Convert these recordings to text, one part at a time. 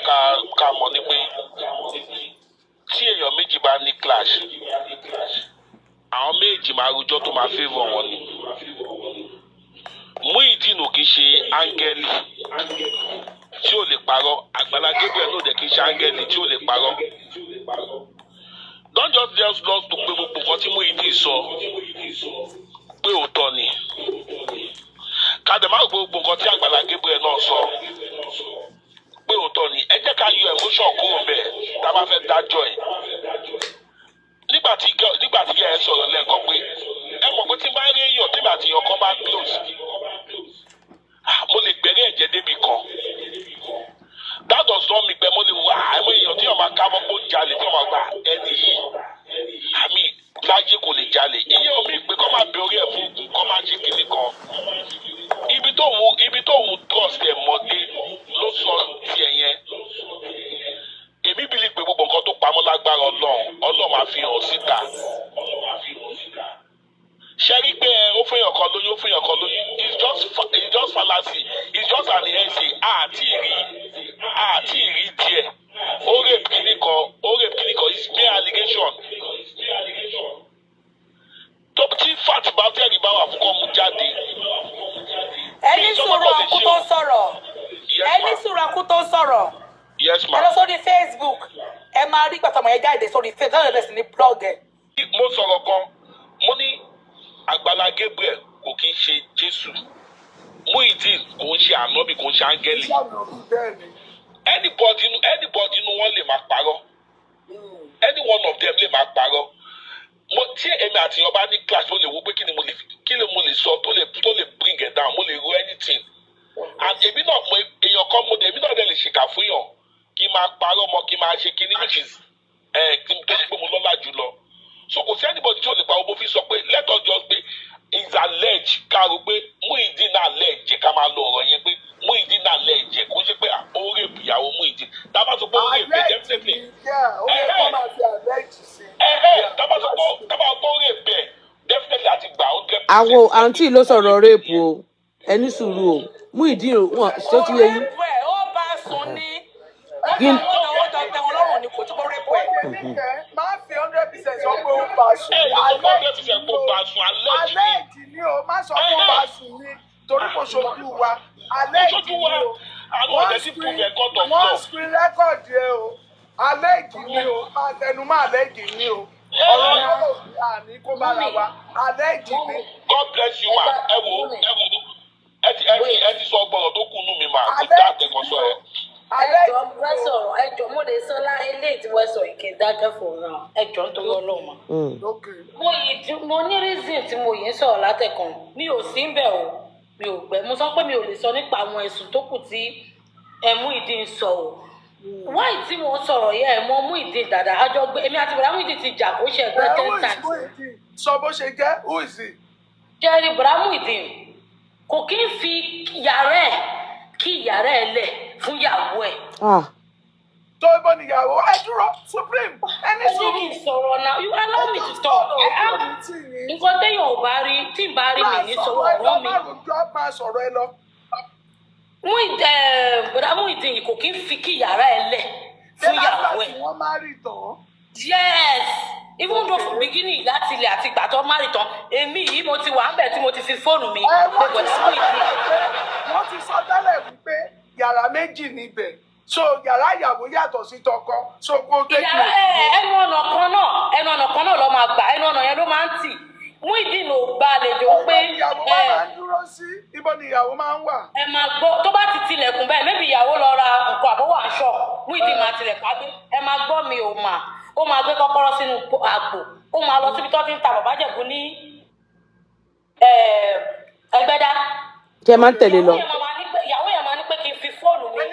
fẹ́ ká mọ̀ ní pé tí èèyàn méjì bá ní clash àwọn méjì máa rojọ́ tó máa favour wọn ni. Muyideen ò kì í ṣe áńgẹ́lì tí ò lè parọ́, Àgbàlá Gabriel náà dẹ̀ kì í ṣe áńgẹ́lì tí ò lè parọ́. Don't just love to pé gbogbo nǹkan tí Muyideen sọ pé òótọ́ ni. Kàdé má gbogbo nǹkan tí Àgbàlá Gabriel náà sọ pé òótọ́ ni. Ẹ jẹ́ ká yọ emotion kúrò bẹ́ẹ̀ tá a bá fẹ́ dájọ́ ẹ̀. Nígbà tí ẹ sọ̀rọ̀ lẹ́ẹ̀kan pé ẹ mọ̀ pé tí bá rí èèyàn tí màá ti yan kan bá close mo lè gbẹ̀rẹ̀ ẹ̀jẹ̀ débi kan. That does not mean pé mo lè wá àwọn èèyàn tí wọ́n máa ká mọ́ kó jalè tí wọ́n máa gbà ẹni yìí àmì láyé kò lè jalè. Iye omi ìpè kọ́ máa bẹ orí ẹ̀ fún ogun kọ́ máa jí kìnnì kan. Ibi tó wù trust ẹ̀ mọ́dé ló sọ tiẹ̀ yẹn. Èmi bìlì pé gbogbo nǹkan tó pamọ́ lágbára Ọlọ́run máa fi hàn síta. Ṣé rí pé ó fẹ́yàn kan lóyún it's just fallacy, it's just an essay àti ìrí díẹ̀ ó rape kìíní kan is mere allegation. Tó tí fat bá tẹ̀rí bá wà fún kọ́ mu jáde. Ẹni sùúrù ọkú tó sọ̀rọ̀. Ẹni sùúrù ọkú tó sọ̀rọ̀. Yes ma. Ẹ lọ sórí Facebook ẹ máa rí pàtàkì ẹ jáde sórí Facebook ẹ bẹ̀rẹ̀ sí ní blog ẹ. Mo sọ̀rọ̀ kan mo ní Àgbàlá Gabriel kò kí ń ṣe Jésù, Muyideen kò ń ṣe ànábì kò ń ṣe áńgẹ́lì. Anybody inú wọn lè máa parọ́, any one of them lè máa parọ́. Tí èmi àti ìyọba ní class mo lè wo pé kí ni mo lè sọ tó lè bring it down, mo lè ro anything. And èmi náà mọ èèyàn kan mo dé èmi náà dẹ̀ lè ṣìkà fún yàn kí n máa parọ́ mọ́ kí n máa ṣe kíní which is kí n tó ṣe pé mo lọ́lá jù lọ. So kò sí anybody tí ò lè pa owó fi sọ pé let us just be is alleged ká rò pé Muyideen náà lẹ́ẹ̀jẹ̀ ká máa lo ọ̀rọ̀ yẹn pé Muyideen náà lẹ́ẹ̀jẹ̀ kó ṣe pé ó rèpù ìyàwó Muyideen tá a bá sọ pé ó rèpù ẹ̀ definitely. Tá a bá sọ pé ó rèpù ẹ̀ definitely àti gbà ó dẹ́. Àwọn àǹtí ló sọ̀rọ̀ rèpù o ẹni sùúrù o Muyideen wọn ṣé ó ti yé yín. Ó bá sùn ní ó jọ tẹ̀wọ̀n lọ́rùn ni kò tó bọ́ rèpù ẹ̀. Máa fi 100% sọ pé ó bá sùn. Àlẹ́jì ni o, má sọ pé ó bá sùn ni torí kò ṣojú wa. Àlẹ́jì ni o. Wọ́n screen record yẹ o. Àlẹ́jì ni o, máa tẹnu mọ́ àlẹ́jì ni o. Ọ̀rọ̀ náà ò ní àní kó bára wa. Àlẹ́jì ni. God bless you ma. Ẹ wo ẹ ti sọ ọgbọ̀rọ̀ tó kù nù mí ma. Kò dá àtẹ̀kọ́sọ ẹ. Ẹjọ́ mo lè sọ ilé tí wọ́n sọ ìkè dákẹ́ fún náà ẹjọ́ nítorí Ọlọ́run. Mo ní reason tí mo yẹn sọ̀rọ̀ látẹ̀kàn mi ò sí ń bẹ̀ o mi ò gbẹ mo sọ pé mi ò lè sọ nípa àwọn ẹ̀sùn tó kù tí Muyideen sọ o. Wáì tí mo sọ̀rọ̀ yẹ ẹ̀ mọ́ Muyideen dáadáa àjọ gbé èmi àti bọ̀dá Muyideen ti jà kó ṣe ẹgbẹ́ 10 times. Sọ bó ṣe jẹ́ who is it? Jerry bọ̀dá Muyideen kò kí ń fi yàrá ẹ̀ kí yàrá ẹ̀ lẹ̀ fún ìyàwó ẹ̀. Tó bọ́ ni ìyàwó ẹ dúró supreme ẹni sùúrù. Sọ̀rọ̀ náà you allow me to talk. Nǹkan téèyàn ò bá rí tí n bá rí mi ní sọ̀rọ̀ ọ̀rọ̀ mi. Máa sọ̀rọ̀ ẹ lọ. Bọ̀dá Muyideen kò kí ń fi kí yàrá ẹ̀ lẹ̀ fún ìyàwó ẹ̀. Wọ́n máa rí tán. Yes even though from beginning láti ilẹ̀ àti ìgbà tó má rí tán èmi yìí mo ti wà ń bẹ̀ tí mo ti fi fóònù mi pé bọ̀dá Muyideen. Wọ́n ti sọ tẹ́lẹ̀ wípé yàrá méjì níbẹ̀ so yàrá ìyàwó yàtọ̀ sí tọkọ so kó tẹ́kì. ẹnu ọ̀nà kan náà ló máa gbà ẹnu ọ̀nà yẹn ló máa ń tì Muyideen ò gba àlejò pé. ìyàwó máa ń dúró sí ibo ni ìyàwó máa ń wà. ẹ máa gbọ́ tó bá ti tilẹ̀kùn bẹ́ẹ̀ mẹ́bí ìyàwó lọ ra nǹkan àbówó aṣọ Muyideen máa tilẹ̀kùn á gbé ẹ máa gbọ́ mi ò mà ó máa gbé kọ́kọ́rọ́ sínú àpò ó máa lọ síbi tó ti ń ta bàbá Jẹ̀bú ní Ẹgbẹ́dá. Kí ẹ máa ń tẹ̀lé lọ. Ìyàwó yẹn máa ní pé kí n fi fóònù mi.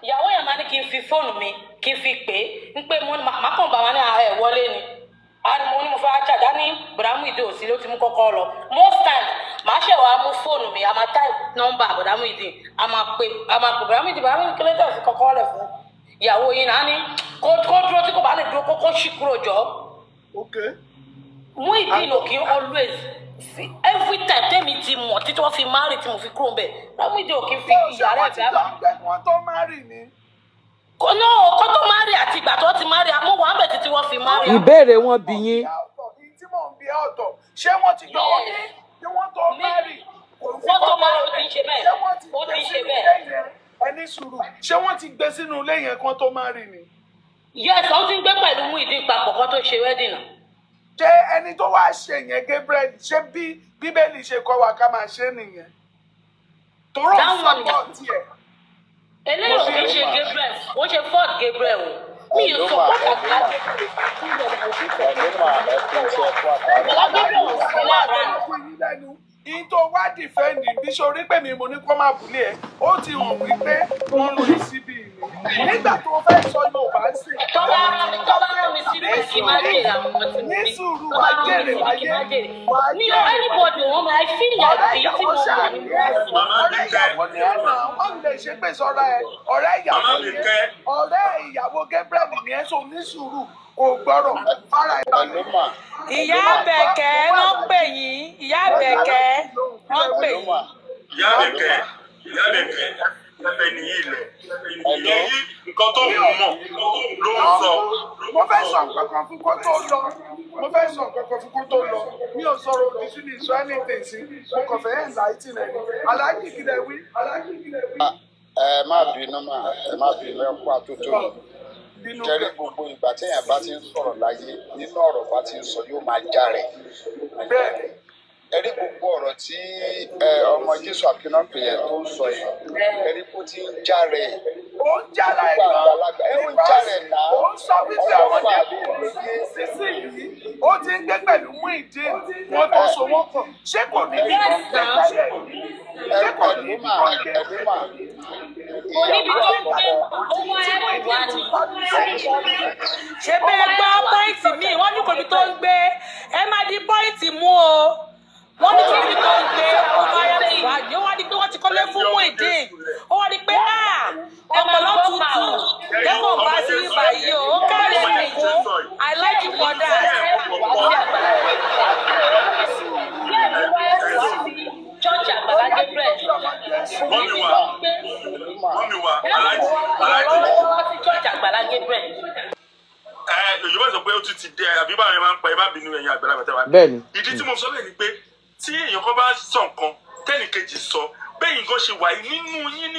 Ìyàwó yẹn máa ní kí n fi fóònù mi kí n fi pè é ń pé mo ní màá kàn bá wọn ní ẹ̀ wọlé ni. Mo ní mo fẹ́ ṣàdá ní bọ̀dá Muyideen òsì ló ti mú kọ́kọ́ lọ. Most time màá ṣẹ̀ wá mú fóònù mi a máa type nọ́mbà bọ̀dá Muyideen a máa pè bọ̀dá Muyideen kí ló tẹ̀ sí kọ́kọ́ lẹ̀ fún ìyàwó yìí náà ní kó dúró tí kò bá lè dúró kókó ṣì kúrò jọ. Muyideen ò kí always every time tẹ́mi ti mọ̀ títí wọ́n fi marry tí mo fi kúrò ń bẹ̀ Muyideen ò kí fi yàrá ìfẹ́ bá. wọ́n tó marry ni kó tó má rí àti ìgbà tó ti má rí àmọ́ wà á bẹ̀ títí wọ́n fi má rí. ìbéèrè wọn bí yín. tí mò ń bí ọ̀tọ̀ ṣé wọ́n ti gbọ́ wọ́n ní wọ́n tó mẹ́rì. wọ́n tó má rí ó ti ń ṣe bẹ́ẹ̀ ó ti ń ṣe bẹ́ẹ̀. ẹni sùúrù ṣé wọ́n ti gbé sínú ilé yẹn kan tó má rí ni. yes ó ti ń gbé pẹ̀lú Muyideen papọ̀ kan tó ṣe wedding náà. ṣé ẹni tó wá ṣe yẹn Gabriel ṣé bí Bíbélì ṣe kọ́ wa ká máa ṣe nìyẹn. tòró sọ́pọ̀ tiẹ̀. eléyìí ò kì í ṣe Gabriel ó ṣe ford Gabriel o mi ò sọ fún àgbà Gabriel. Ìyí tó wá dìfẹ́ǹdì bí sórí pé mi mo ní kó má bùlé ẹ̀ ó ti hàn wípé wọ́n lò síbi ìlú. Nígbà tó fẹ́ sọ Yorùbá sí. Tọ́lá rán mi sí ìlú kí má jèrè àwọn ọmọ tí mo bí. Ní sùúrù wá jèrè láyé. Mi ò anybody wọn I feel like èyí tí mo wà ní ọ̀rẹ́ ìyàwó ni ẹ̀ náà wọ́n lè ṣe pé sọ́ra ẹ̀ ọ̀rẹ́ ìyàwó Gabriel ni ẹ̀ sọ ní sùúrù kò gbọ́rọ̀ fara ìbálẹ̀. Ìyá Àbẹ̀kẹ́ wọ́n pè yín Ìyá Àbẹ̀kẹ́ wọ́n pè yín. Ìyá Àbẹ̀kẹ́ ẹ̀fẹ̀ nìyí ilẹ̀ èyí nǹkan tó wù mọ̀ ló ń sọ. Mo fẹ́ sọ nǹkan kan fún kó tó lọ mi ò sọ̀rọ̀ òdì sí ní ìṣọ́ anything sí mo kàn fẹ́ ẹ̀ láì tì lẹ́nu aláàjì kìlẹ̀ wí. Ẹ má bínú ẹ kú àtúntò jẹ́rí gbogbo ìgbà téèyàn bá ti ń sọ̀rọ̀ láyé nínú ọ̀rọ̀ bá ti ń sọ yóò máa já rẹ̀. Ẹ̀rí gbogbo ọ̀rọ̀ tí ọmọ Jésù Akínọ́pè yẹn tó ń sọ yẹn ẹ̀rí kó ti ń já rẹ̀. Ó ń já rẹ̀ náà ó ń já rẹ̀ náà ó ń sọ wípé àwọn ọmọdé sísè yìí ó ti ń gbé pẹ̀lú Muyideen wọn tó so wọ́n pọ̀ ṣé kò ní bí wọ́n gbé tẹ́lẹ̀ ṣé kò ní bí wọ́n gbé oníbi tó ń gbé owó ẹ̀rọ wá ní. Ṣé bẹ́ẹ̀ gbọ́ pọ́ìntì míì wọ́n ní kò ní tó ń gbé ẹ má di pọ́ìntì mú o wọ́n ní kò ní tó ń gbé owó ẹ̀rọ wá ní ó wá di pé wọ́n ti kọ́lé fún Muyideen ó wá di pé ọpọlọ tutù dẹ́kun bá sí ibà yìí o ó kárẹ̀ nìkún I like you for that. Church Àgbàlá Gabriel. Mọ́mí wa aláìsí. Church Àgbàlá Gabriel. Yorùbá sọ pé ó ti dẹ àbí báwọn yẹn máa ń pa ẹ má bínú ẹ̀yin àgbàlagbà wa. Bẹ́ẹ̀ni. Ìdí tí mo sọ bẹ́ẹ̀ ni pé tí èèyàn kan bá sọ nǹkan tẹ́nìkejì sọ bẹ́ẹ̀ nǹkan ṣe wà nínú yín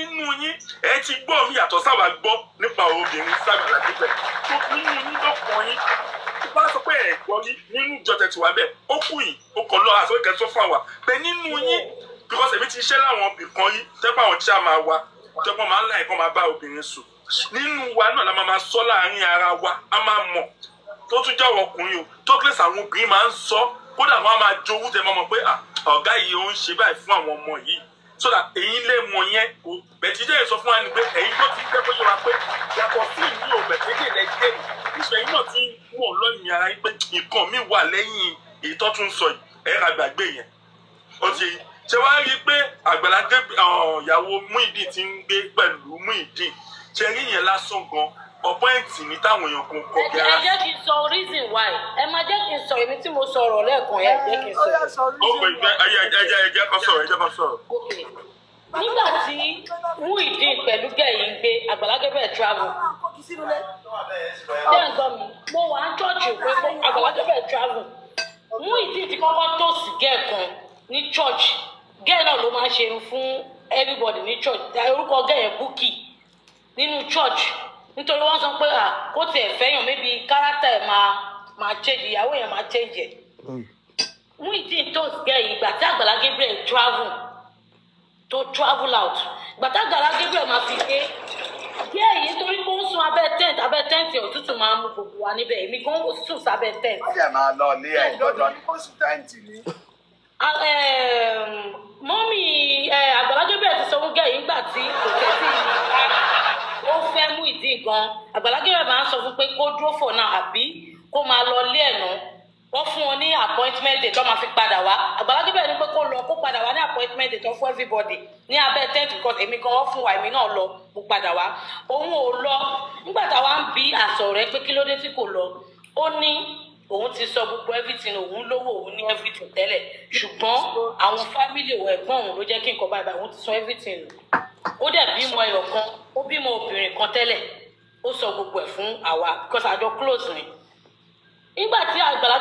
ẹ ti gbọ́ mi yàtọ̀ sáwà gbọ́ nípa obìnrin s'Àgbàlá Gabriel tó nínú yín lọ́kàn yín bá sọ pé ẹ̀gbọ́n nínú ìjọ tẹ̀tù wa bẹ́ẹ̀ ó kù yìí ó kọ̀ lọ àṣọ ìkẹsọ́ fún àwa pé nínú yín because èmi ti ṣẹ́ láwọn ibìkan yìí tẹ́pọ̀ àwọn tí a máa wa tẹ́pọ̀ máa ń láì kán máa bá obìnrin sùn nínú wa náà la máa sọ láàárín ara wa a máa mọ̀ tó tún jáwọ́ ọkùnrin o tó kílẹ̀ sàwọn obìnrin máa ń sọ kódà wọn a máa jowú tẹ máa mọ̀ pé ọ̀gá yìí ó ń ṣe báyìí fún àwọn ọmọ yìí so that èyí lè mọ̀ yẹn o bẹ̀tí jẹ́ ìsọ fún wa ni pé èyí tó ti jẹ́ pé yọ wa pé yàtọ̀ sí ìlú ò bẹ̀tí lè lẹ́jẹ̀ ìṣẹ̀yìn náà ti mọ̀ lọ́yìn ara yín pé nǹkan mi wà lẹ́yìn èyí tó tún sọ ẹ̀rọ àgbàgbé yẹn ó ti ṣe wá rí i pé Àgbàlá ìyàwó Muyideen ti ń gbé pẹ̀lú Muyideen ṣe rí yẹn lásán gan ọ̀pọ̀ ẹ̀ǹtì ní táwọn èèyàn kan kọ bí ara. Ẹ jẹ́ kí n sọ reason why ẹ máa jẹ́ kí n sọ èmi tí mo sọ̀rọ̀ lẹ́ẹ̀kan yẹn jẹ́ kí n sọ. ó pè é ẹjẹ́ kan sọ̀rọ̀. Nígbà tí Muyideen pẹ̀lú gẹ̀yìn gbé Àgbàlá Gabriel travel. Ṣé ẹ̀ gbọ́ mi? Mo wà á chọ́ọ̀chì pé Àgbàlá Gabriel travel. Muyideen ti kọ́kọ́ tòsí gẹ̀ẹ́ kan ní church gẹ́ẹ̀ náà ló máa ń ṣe fún everybody ní church orúkọ gẹ́ẹ̀ yẹn Bukky nínú church nítorí wọ́n sọ pé kó tiẹ̀ fẹ́yàn maybe character ẹ̀ máa change ìyàwó yẹn máa change ẹ̀. Muyideen tó gẹ́ yìí ìgbà tí Àgbàlá Gabriel travel out ìgbà tí Àgbàlá Gabriel máa fi dé gẹ́ yìí torí kó ń sun abẹ́ tent òtútù máa ń mú gbogbo wa níbẹ̀ èmi gan sùn sábẹ́ tent. ó yẹ máa lọ ilé ẹ̀ lọ́dọ̀ ní kó sùn tẹ́ǹtì ni. Mọ́mì Àgbàlá Gabriel ti sọ fún gẹ́yìn nígbà tí kò tẹ́tí ó fẹ́ Muyideen gan Àgbàlá Gabriel máa ń sọ fún pé kó dúró fò náà àbí kó máa lọ lé ẹ̀nà wọ́n fún wọn ní appointment date tó máa fi padà wá Àgbàlá Gabriel ní pé kó padà wá ní appointment date tó fún everybody ní abẹ́ tent because èmi gan wọ́n fún wa èmi náà lọ mo padà wá òun ò lọ nígbà táwa ń bí àsọ̀ rẹ pé kí ló dé tí kò lọ ó ní òun ti sọ gbogbo everything òun lówó òun ní everything tẹ́lẹ̀ ṣùgbọ́n àwọn family ẹ̀gbọ́n òun ló jẹ́ kí nǹkan báyìí òun ti sọ everything ó dẹ̀ bímọ ẹyọ kan ó bímọ obìnrin kan tẹ́lẹ̀ ó sọ gbogbo ẹ̀ fún àwa because àjọ close ni nígbà tí Àgbàlá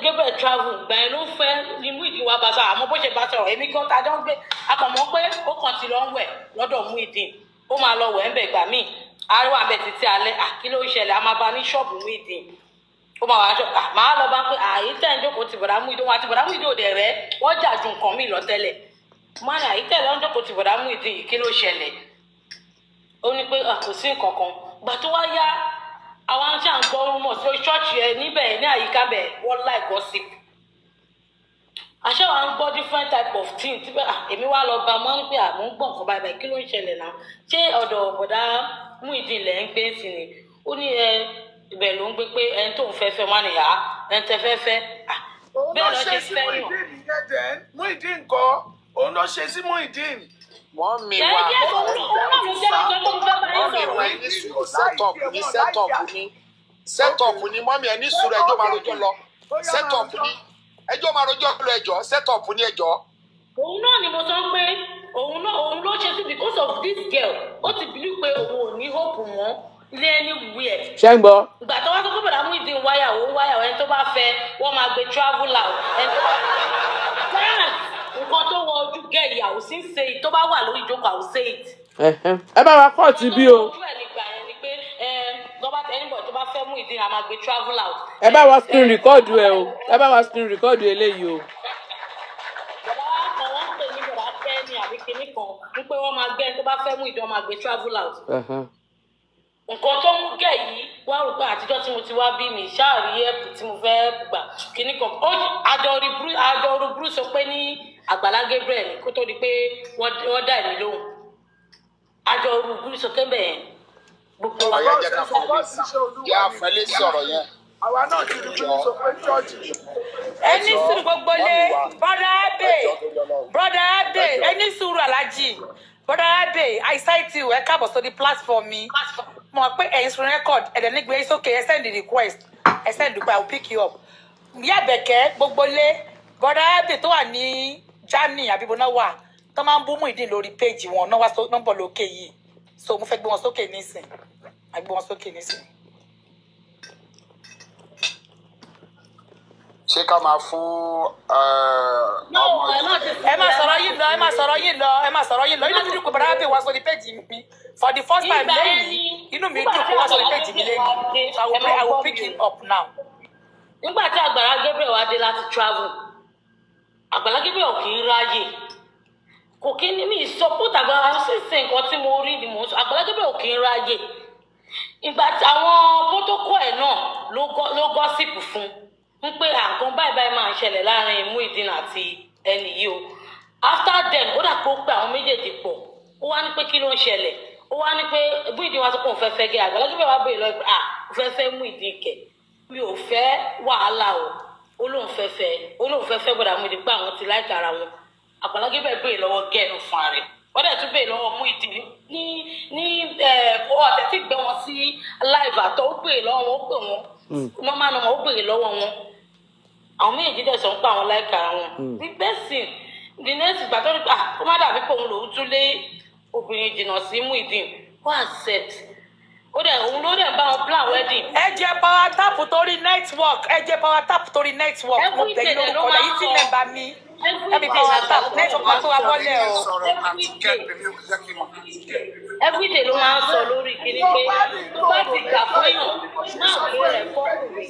Gabriel travel gbà yẹn ló fẹ́ ní Muyideen wá bá sọ àmọ́ bó ṣe bá sọ̀rọ̀ èmi gan tajọ́ ń gbé akọ̀mọ́ pé ó kàn ti lọ ń wẹ̀ lọ́dọ̀ Muyideen ó máa lọ wẹ̀ ń bẹ̀ gbà míì àríwá àbẹ̀ títí alẹ́ kí ló ń ṣẹlẹ̀ a máa bá ní ṣọ́ọ̀bù Muyideen ó máa wá ṣọ́ọ̀bù máa lọ bá pé àyè tẹ̀ ń jókòó ti bọ̀dá Muyideen wọn àti bọ̀dá Muyideen òde rẹ̀ wọ́n jà ju nǹkan míì lọ tẹ́lẹ̀ máa ní àyè tẹ̀ lọ́n jókòó ti bọ̀dá Muyideen yìí kí ló ṣẹlẹ̀ ó ní pé kò sí nǹkan kan gbà tó wá yá àwọn aṣáà ń gbọ́ rumọ̀ sí ṣọ́ọ̀ṣì ẹ níbẹ̀ ní àyíká bẹ̀ wọ́n láì gossip àṣà wa ń gbọ́ different type of things tí èmi wá lọ bá mọ́ ní pé àmọ́ ń gbọ́ nǹkan báyìí kí ló ń ṣẹlẹ̀ náà ṣé ọ̀dọ̀ bọ̀dá Muyideen lẹ̀ ń gbé sí ni ó ní ibẹ̀ ló ń gbé pé ẹni tó ń fẹ́ wọn nìyà ẹni tẹ fẹ́ bẹ́ẹ̀ lọ ṣe fẹ́ yàn. Muyideen kọ́ òun ló ṣe sí Muyideen. wọ́n mi wá setup ní mọ́mí ẹ̀ ní sùúrù ẹjọ́ máa rojọ́ lọ setup ní ẹjọ́ máa rojọ́ lọ ẹjọ́ setup ní ẹjọ́. òun náà ni mo sọ pé òun ló ṣe sí because of this girl ó ti bìlí pé òun ò ní hope mọ́ ilé ẹni wíẹ̀. ṣé ń gbọ́. ìgbà tó wá sọ pé bọ̀dá Muyideen wáyàwó ẹni tó bá fẹ́ wọ́n máa gbé travel out ẹni tó bá fẹ́ nǹkan tó wọ ojú gẹ ìyàwó sí ń ṣe it tó bá wà lórí ìjókòó àwọn ṣe it. ẹ bá wa kóòtù bí o. ojú ẹ̀ nígbà yẹn ni pé lọ́ba anybody tó bá fẹ́ Muyideen a máa gbé travel out. ẹ bá wa screen record ẹ o ẹ bá wa screen record eléyìí o. bọ̀dá kan wọ́n ń pè ní bọ̀dá fẹ́ ní àbí kinní kan wípé wọ́n máa gbé ẹni tó bá fẹ́ Muyideen wọ́n máa gbé travel out. nǹkan tó ń gẹ̀ yìí wá rò pé àtijọ́ tí mo ti wá bí mi ṣáàrí ẹ̀pù tí mo fẹ́ gbà kinní kan àjọ orúburú sọ pé ní Àgbàlá Gabriel kó tó di pé wọ́n dá èmi lóhùn àjọ orúburú sọ pé bẹ́ẹ̀ gbogbo ọ̀yẹ́ jẹ́ ká fẹ́lẹ́ sọ̀rọ̀ yẹn. àwa náà ti rí bíi sọ pé chọ́ọ̀chì. ẹni sùúrù gbogbo lé brother Abe ẹni sùúrù Alhaji brother Abe I cite you ẹ káàbọ̀ sórí platform mi mo mọ̀ pé ẹ̀yin sùn record ẹ̀dẹ̀ nígbà yẹn sókè ẹ send the request ẹ send the I will pick you up. Ìyá Àbẹ̀kẹ́ gbogbo lé brother Abe tó wà ní Germany àbíbo náà wà tó máa ń bú Muyideen lórí péjì wọn náà wá nọ́mbà lókè yìí so mo fẹ́ gbé wọn sókè nísìn àgbé wọn sókè nísìn. ṣé ká máa fún ọmọ ẹ máa sọ̀rọ̀ yìí lọ inú mi dùn kó bàrà bẹ̀ wá sórí péjì mi for the first time lẹ́yìn inú mi dùn kó wá sórí péjì mi lẹ́yìn so I will pick him up now. nígbà tí Àgbàlá Gabriel wá dé láti travel Àgbàlá Gabriel kì í ráyè kò kí ní mi support Àgbàlá sísè nǹkan tí mo rí ni mo sọ Àgbàlá Gabriel kì í ráyè ìgbà tí àwọn protocol ẹ̀ náà ló gọ́sìpù fún ń pé àǹkan báyìí máa ń ṣẹlẹ̀ láàrin Muyideen àti ẹnì yìí o after then ó dà pé ó pé àwọn méjèèjì pọ̀ ó wá ní pé kí ló ń ṣẹlẹ̀ ó wá ní pé Muyideen wá sọ pé òun fẹ́ fẹ́ gẹ́ Àgbàlá Gabriel wá bèèrè lọ pé ó fẹ́ fẹ́ Muyideen kẹ̀ mi ò fẹ́ wàhálà o ó lóun fẹ́ fẹ́ bọ̀dà Muyideen pé àwọn ti láìka ara wọn Àgbàlá Gabriel bèèrè lọ́wọ́ gẹ́ẹ̀nù fún ààrẹ wọ́n dẹ̀ tún bèèrè lọ́wọ́ Muyideen ní ọ̀tẹ̀ tí gbé wọn sí live àtọ́ ó bèèrè lọ́wọ́ wọn ó pè wọn wọ́n máa nà wọn ó bèèrè lọ́wọ́ wọn àwọn méjì dẹ̀ sọ ń pa àwọn láìka ara wọn the best thing the next ìgbà tó ní pé ó má dàbí pé òun lòún tún lé obìnrin jìnnà sí Muyideen wọ́n accept ó dẹ̀ òun ló dẹ̀ bá wọn plan wedding. ẹ jẹ́ power tap torí network mo tẹ̀lé lórúkọ lẹ́yìn tí mẹ́ba mi ẹbí power tap network máa tó wa bọ́lẹ̀ o. everyday ló máa ń sọ lórí kíní pé tó bá ti gbà fọyàn náà kó rẹ̀ fọ́ọ̀kùnrin.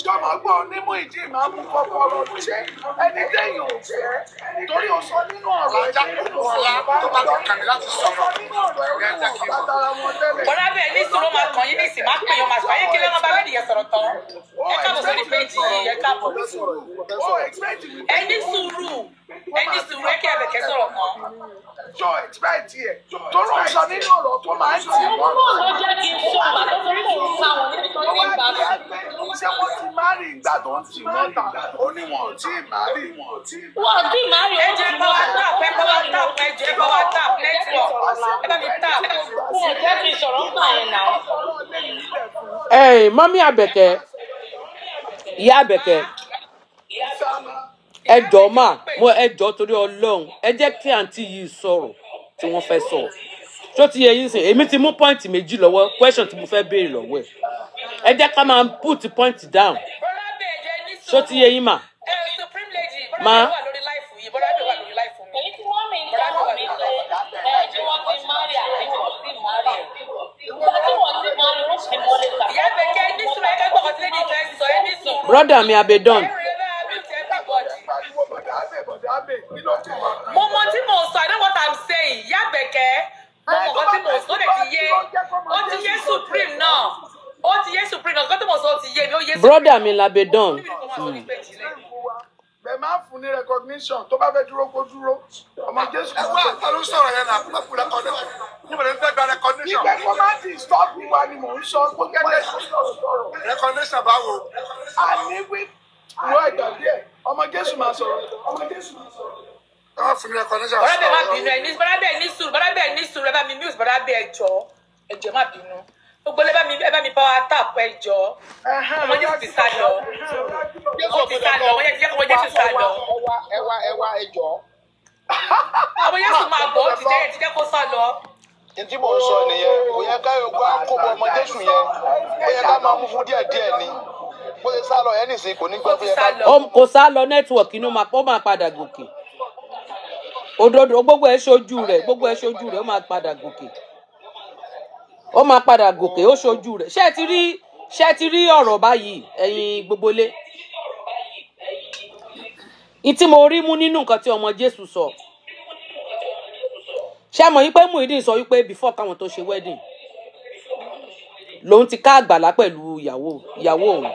jọmọ gbọ́ ní Muyideen máa mú kọ́kọ́rọ́ ṣe ẹni téèyàn ò fẹ́ torí o sọ nínú ọ̀rọ̀ ẹ̀jẹ̀ tó bá tó kàn mí láti sọ̀rọ̀ bọ́lá bẹ́ẹ̀ ní sùúrù máa kàn yín ní ìsìn máa pè yín máa sọ̀rọ̀ ayé kí lẹ́nu bá bẹ́ẹ̀ nìyẹn sọ̀rọ̀ tán ẹ káàbọ̀ sórí péjì yìí ẹ káàbọ̀ ẹ ní sùúrù ẹ kí Àbẹ̀kẹ́ sọ̀rọ̀ kan. jọ expect yẹ torí o sọ nínú ọ̀rọ̀ tó máa ń tì wọ́n. ó jẹ́ kí n sọ àgbà tó fẹ́ kó o sáwọn níbi tó ti ń bá a ṣé wọ́n ti márì ìgbà tó ń tì wọ́n ta ó ní wọn ò tí ì márì wọ́n ti márì ẹ jẹ́ power tap ẹ jẹ́ power tap network ẹ bá mi tap. ẹ jẹ́ kí n sọ̀rọ̀ pa ẹ̀ náà. Mọ́mí Àbẹ̀kẹ́ ìyá Àbẹ̀kẹ́ ẹ jọ̀ọ́ mà ẹ jọ̀ọ́ torí Ọlọ́run ẹ jẹ́ kí àǹtí yìí sọ̀rọ̀ tí wọ́n fẹ́ sọ̀rọ̀ ṣó ti yẹ yín sìn èmi ti mú point méjì lọ́wọ́ question tí mo fẹ́ béèrè lọ́wọ́ ẹ jẹ́ ká máa put point down ṣó ti yẹ yín mà. Supreme Lady Ma. bọ́lá wà lórí láìfù yìí bọ́lá wà lórí láìfù mi. èyí tí wọ́n mi ń dáhùn mi pé tí wọ́n ti márì àti wọ́n ti márì ìgbà tí wọ́n ti márì wọ́n fi mọ́lẹ̀ kà. ìyá bẹ̀kẹ́ ní sùúrù ẹ̀ka gbọ́kàn tí lady fẹ́ sọ ẹ́ ní sùúrù. brother mi Abedon. mo mọ tí mo sọ I know what I'm saying ìyá bẹ̀kẹ́ mo mọ nǹkan tí mo sọ ó lè ti yé ó ti yé Supreme náà ó ti yé Supreme náà nǹkan tí mo sọ ó ti yé mi ó yé Supreme. brother mi Labedon. bẹ́ẹ̀ máa fún ní recognition tó bá fẹ́ dúró kó dúró ọmọ Jésù. ẹ wá àtàlù sọ̀rọ̀ yẹn náà fún ẹkùn recognition níbo ni fẹ́ gba recognition. nígbà tó máa ti stop wa ni mò ń sọ kó gẹ́gẹ́ sọ̀rọ̀. recognition báwo. àní wí wo ẹ̀gbà díẹ̀ ọmọ Jésù máa sọ̀rọ̀ ọmọ Jésù máa sọ̀rọ̀. ẹ wá fún ní recognition. bọ́lá bẹ́ẹ̀ má bínú ẹ̀ ní bọ́lá bẹ́ẹ̀ ní sùúrù bọ́lá bẹ́ẹ̀ ní sùúrù ẹ bá mi mute bọ́lá bẹ́ẹ̀ ẹjọ́ má bínú gbogbo ẹ bá mi power tap ẹjọ́ ọmọ Jésù ti sá lọ ó ti sá lọ ọmọ Jésù sá lọ. ẹ wá ẹjọ́. ọmọ Jésù máa bọ̀ ó ti jẹ́ kó sá lọ. ntí mò ń sọ nìyẹn ó yẹ ká yọgbà kóbọ ọmọ Jésù yẹn ó yẹ ká máa mú fún díẹ̀díẹ̀ ni bó ṣe sá lọ yẹn nìsín kò ní gbọ́ fún yẹn ká. kò sá lọ network inú ó máa padà gòkè òdodo gbogbo ẹ ṣojú rẹ̀ ó máa padà gòkè ó máa padà gòkè ó ṣojú rẹ̀ ṣé ẹ ti rí ọ̀rọ̀ báyìí ẹ̀yin gbogbo lé ìtí mo rí mú nínú nǹkan tí ọmọ Jésù sọ ṣé mọ̀ yín pé Muyideen sọ wípé before káwọn tó ṣe wedding lòun ti ká àgbàlá pẹ̀lú ìyàwó òun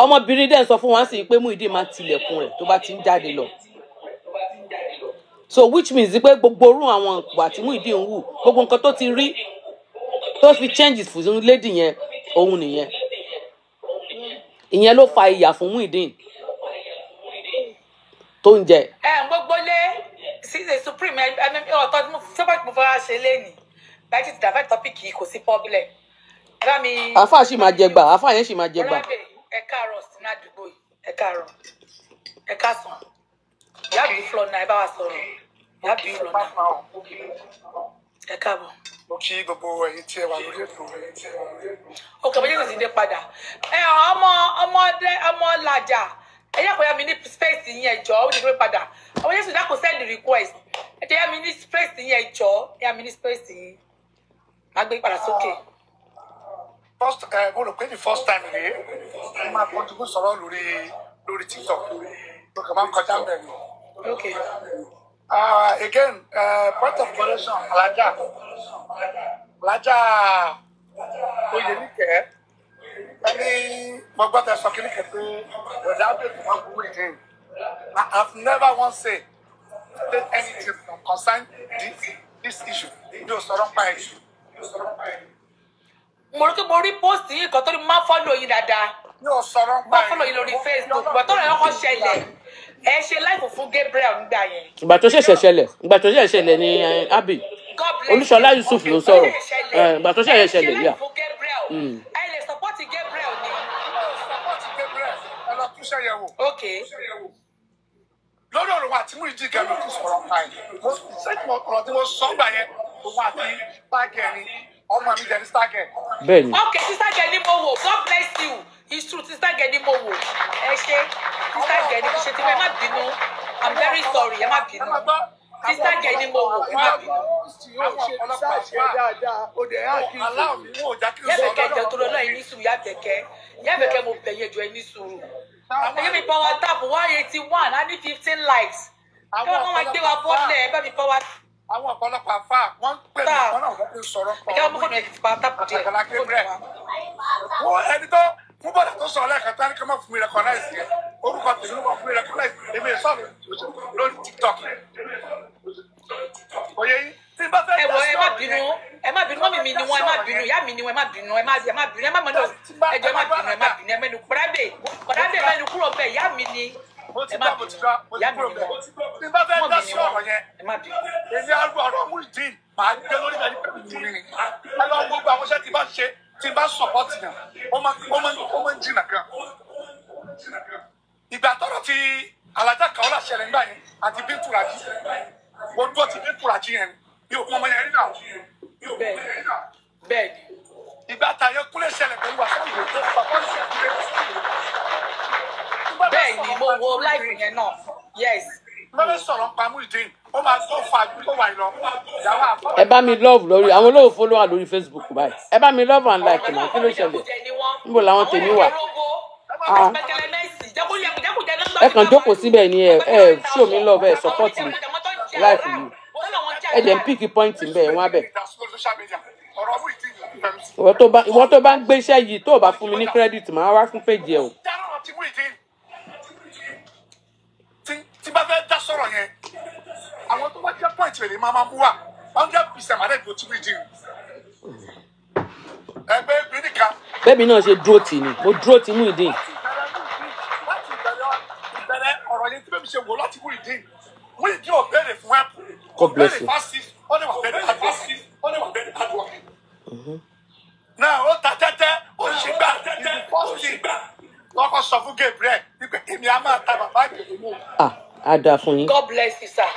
ọmọbìnrin dẹ̀ sọ fún wọn sí pé Muyideen máa tilẹ̀kùn rẹ̀ tó bá ti ń jáde lọ so which means pé gbogbo orú àwọn ìgbà tí Muyideen ń wù gbogbo nǹkan tó ti rí tó fi changes fún lady yẹn òun nìyẹn ìyẹn ló fa ìyà fún Muyideen tó ń jẹ. gbogbo lé ṣíṣe Supreme ọ̀tọ̀ tí mo fẹ́ ṣe léènì láti ti dàbẹ́ tọ́pìkì kò sí problem. àáfà sì máa jẹ gbà àáfà yẹn sì máa jẹ gbà. ẹ káàárọ̀ sínú àdúgbò yìí ẹ káàárọ̀ ẹ káàsán ìyá àbí flọ náà ẹ bá wa sọ̀rọ̀ ìyá àbí flọ náà ẹ káàbọ̀. mo kí gbogbo ẹ̀yin tí ẹ wà lórí ètò. òkè bó jẹ́ sì dé padà ọmọ làjà ẹ yẹ kó yá mi ní space yẹn ẹjọ́ ó ti gbé padà ọmọ Jésù dákò send request ẹ jẹ́ yá mi ní space yẹn ẹjọ́ yá mi ní space yìí má gbé padà sókè. mo rò pé the first time rèé mo máa contribute sọ̀rọ̀ lórí TikTok mo kàn máa ń kọjá ń bẹ̀ ni. Okay. Again, point of correction, Alaja Oyelike, any Mogbata Sokinike, without it, I've never once said anything concerning this issue. No, sorry, issue. Mo rí post yìí kan tó ní máa follow yín dáadáa. Yóò sọ̀rọ̀ máa follow yín lórí Facebook. Gbọ́dọ̀ rẹ̀ ọkọ̀ ṣẹlẹ̀. Ẹ ṣe live fún Gabriel nígbà yẹn. ìgbà tó ṣẹ̀ṣẹ̀ ṣẹlẹ̀ ní Abi Olúṣọlá Yusuf ló sọ̀rọ̀ ìgbà tó ṣẹ̀ṣẹ̀ ṣẹlẹ̀ yà. ẹ lè support Gabriel ni. Support Gabriel ẹ lọ túnṣe yẹ̀ wò. Okay. lórí ọ̀rọ̀ wa tí Muyideen gẹ̀mí kò sọ̀rọ̀ pa ẹ̀ ọ̀rọ̀ tí mo sọ gbà yẹn òun àti Stargurl ni ọmọ mi jẹ́ ní Stargurl. bẹ́ẹ̀ni. Okay, Stargurl ni mo wò God bless you it's true Stargurl ni mo wò ẹ ṣe Stargurl ni mo ṣe tí mo ẹ má bínú I'm very sorry ẹ má bínú Stargurl ni mo wò ẹ má bínú. Yábẹ̀kẹ́ jẹ́ tó lọ́nà ẹni sùúrù Yábẹ̀kẹ́ mo bẹ̀yẹ̀ jọ ẹni sùúrù. Ẹyẹ mi power tap 181 I need 15 likes. Ẹ wọ́n máa gbé wa bọ́ọ̀lẹ̀ ẹ bá mi power. Àwọn ọ̀pọ̀lọpọ̀ àfà wọ́n ń pè mí wọ́n náà wọ́n fi sọ̀rọ̀ pọ̀. Ẹ jẹ́ wọ́n mú fóònù ẹ̀ ti power tap díẹ̀. Wọ́n ẹni tó fún bọ́dà tó sọ lẹ́ẹ̀kan tó ní kí wọ́n fún mi recognize yẹn orúkọ tèmi wọ́n fún mi recognize èmi sọ̀rọ̀ lórí TikTok. Oyè yìí tí n bá fẹ́ ẹ wọ ẹ má bínú mọ́mì mi ni wọ́n ẹ má bínú ìyá mi ni wọ́n ẹ má bínú ẹ má mọ́nà ẹjọ́ ẹ má bínú ẹ mẹ́nu kọ́dábẹ̀ mẹ́nu kúrò bẹ́ẹ̀ ìyá mi ni ẹ má bínú ìyá mi ni wọ́n tí n bá fẹ́ dá sí ọ̀rọ̀ yẹn ẹ má bínú. èmi arúgbó ọ̀rọ̀ Muyideen màá gbé lórí ẹni pẹ̀lú ìtúrí ni ẹ lọ gbogbo àwọn iṣẹ́ tí bá ṣe tí bá sọ̀pọ̀tì náà ó máa ń jìnnà gan. ìgbà tọ́rọ̀ ti Alájà Kaola ṣẹlẹ̀ ńgbà yẹn àti Bintu Raji mo dúró ti Bintu Raji yẹn yóò pọn ọmọ yẹn rí náà. bẹ́ẹ̀ ìgbà tàyẹ kúlẹ̀ ṣẹlẹ̀ pẹ̀lú àṣà ìwé tó fà pọ́lìsì àkúrẹ́. bẹ́ẹ̀ ni mo wo láìpẹ́ yẹn náà yes. lọ́lẹ́ sọ̀rọ̀ pa Muyideen ó máa tó fa àdúgbò wà lọ. ẹ bá mi love lórí àwọn olóòwò follow wa lórí Facebook báyìí ẹ bá mi love and like náà kí ló ṣẹlẹ̀ níbo làwọn tèmi wà. ẹ kàn jókòó síbẹ̀ ni ẹ show me love ẹ support mi life mi ẹ jẹ́ n pick point ń bẹ̀ ẹ̀ wọ́n á bẹ̀. ìwọ tó bá ń gbé iṣẹ́ yìí tó o bá fún mi ní credit màá wá fún page ẹ o. tí bá fẹ́ dá sọ̀rọ̀ yẹn àwọn tó bá jẹ́ point rẹ̀ ni máa mú wa 100% máa dẹ́gbẹ̀ẹ́ tí Muyideen ẹgbẹ́ ìgbín nìkan. bẹ́ẹ̀ mi náà ṣe dúró tì ní mo dúró tì Muyideen. láti ìbẹ̀rẹ̀ ọ̀rọ̀ yẹn tí bẹ́ẹ̀ mi ṣe wò láti Muyideen ò béèrè fún ẹ̀pù God bless you. ó ní wà bẹ́ẹ̀ adúlọ̀ náà ó ta tẹ́tẹ́ ó ṣe gbà ìdí fọ́ọ̀sì lọ́kọ̀ sọ fún Gabriel wípé èmi á máa ta bàbá ìgbèlú mú. A dáa fún yín. God bless you sir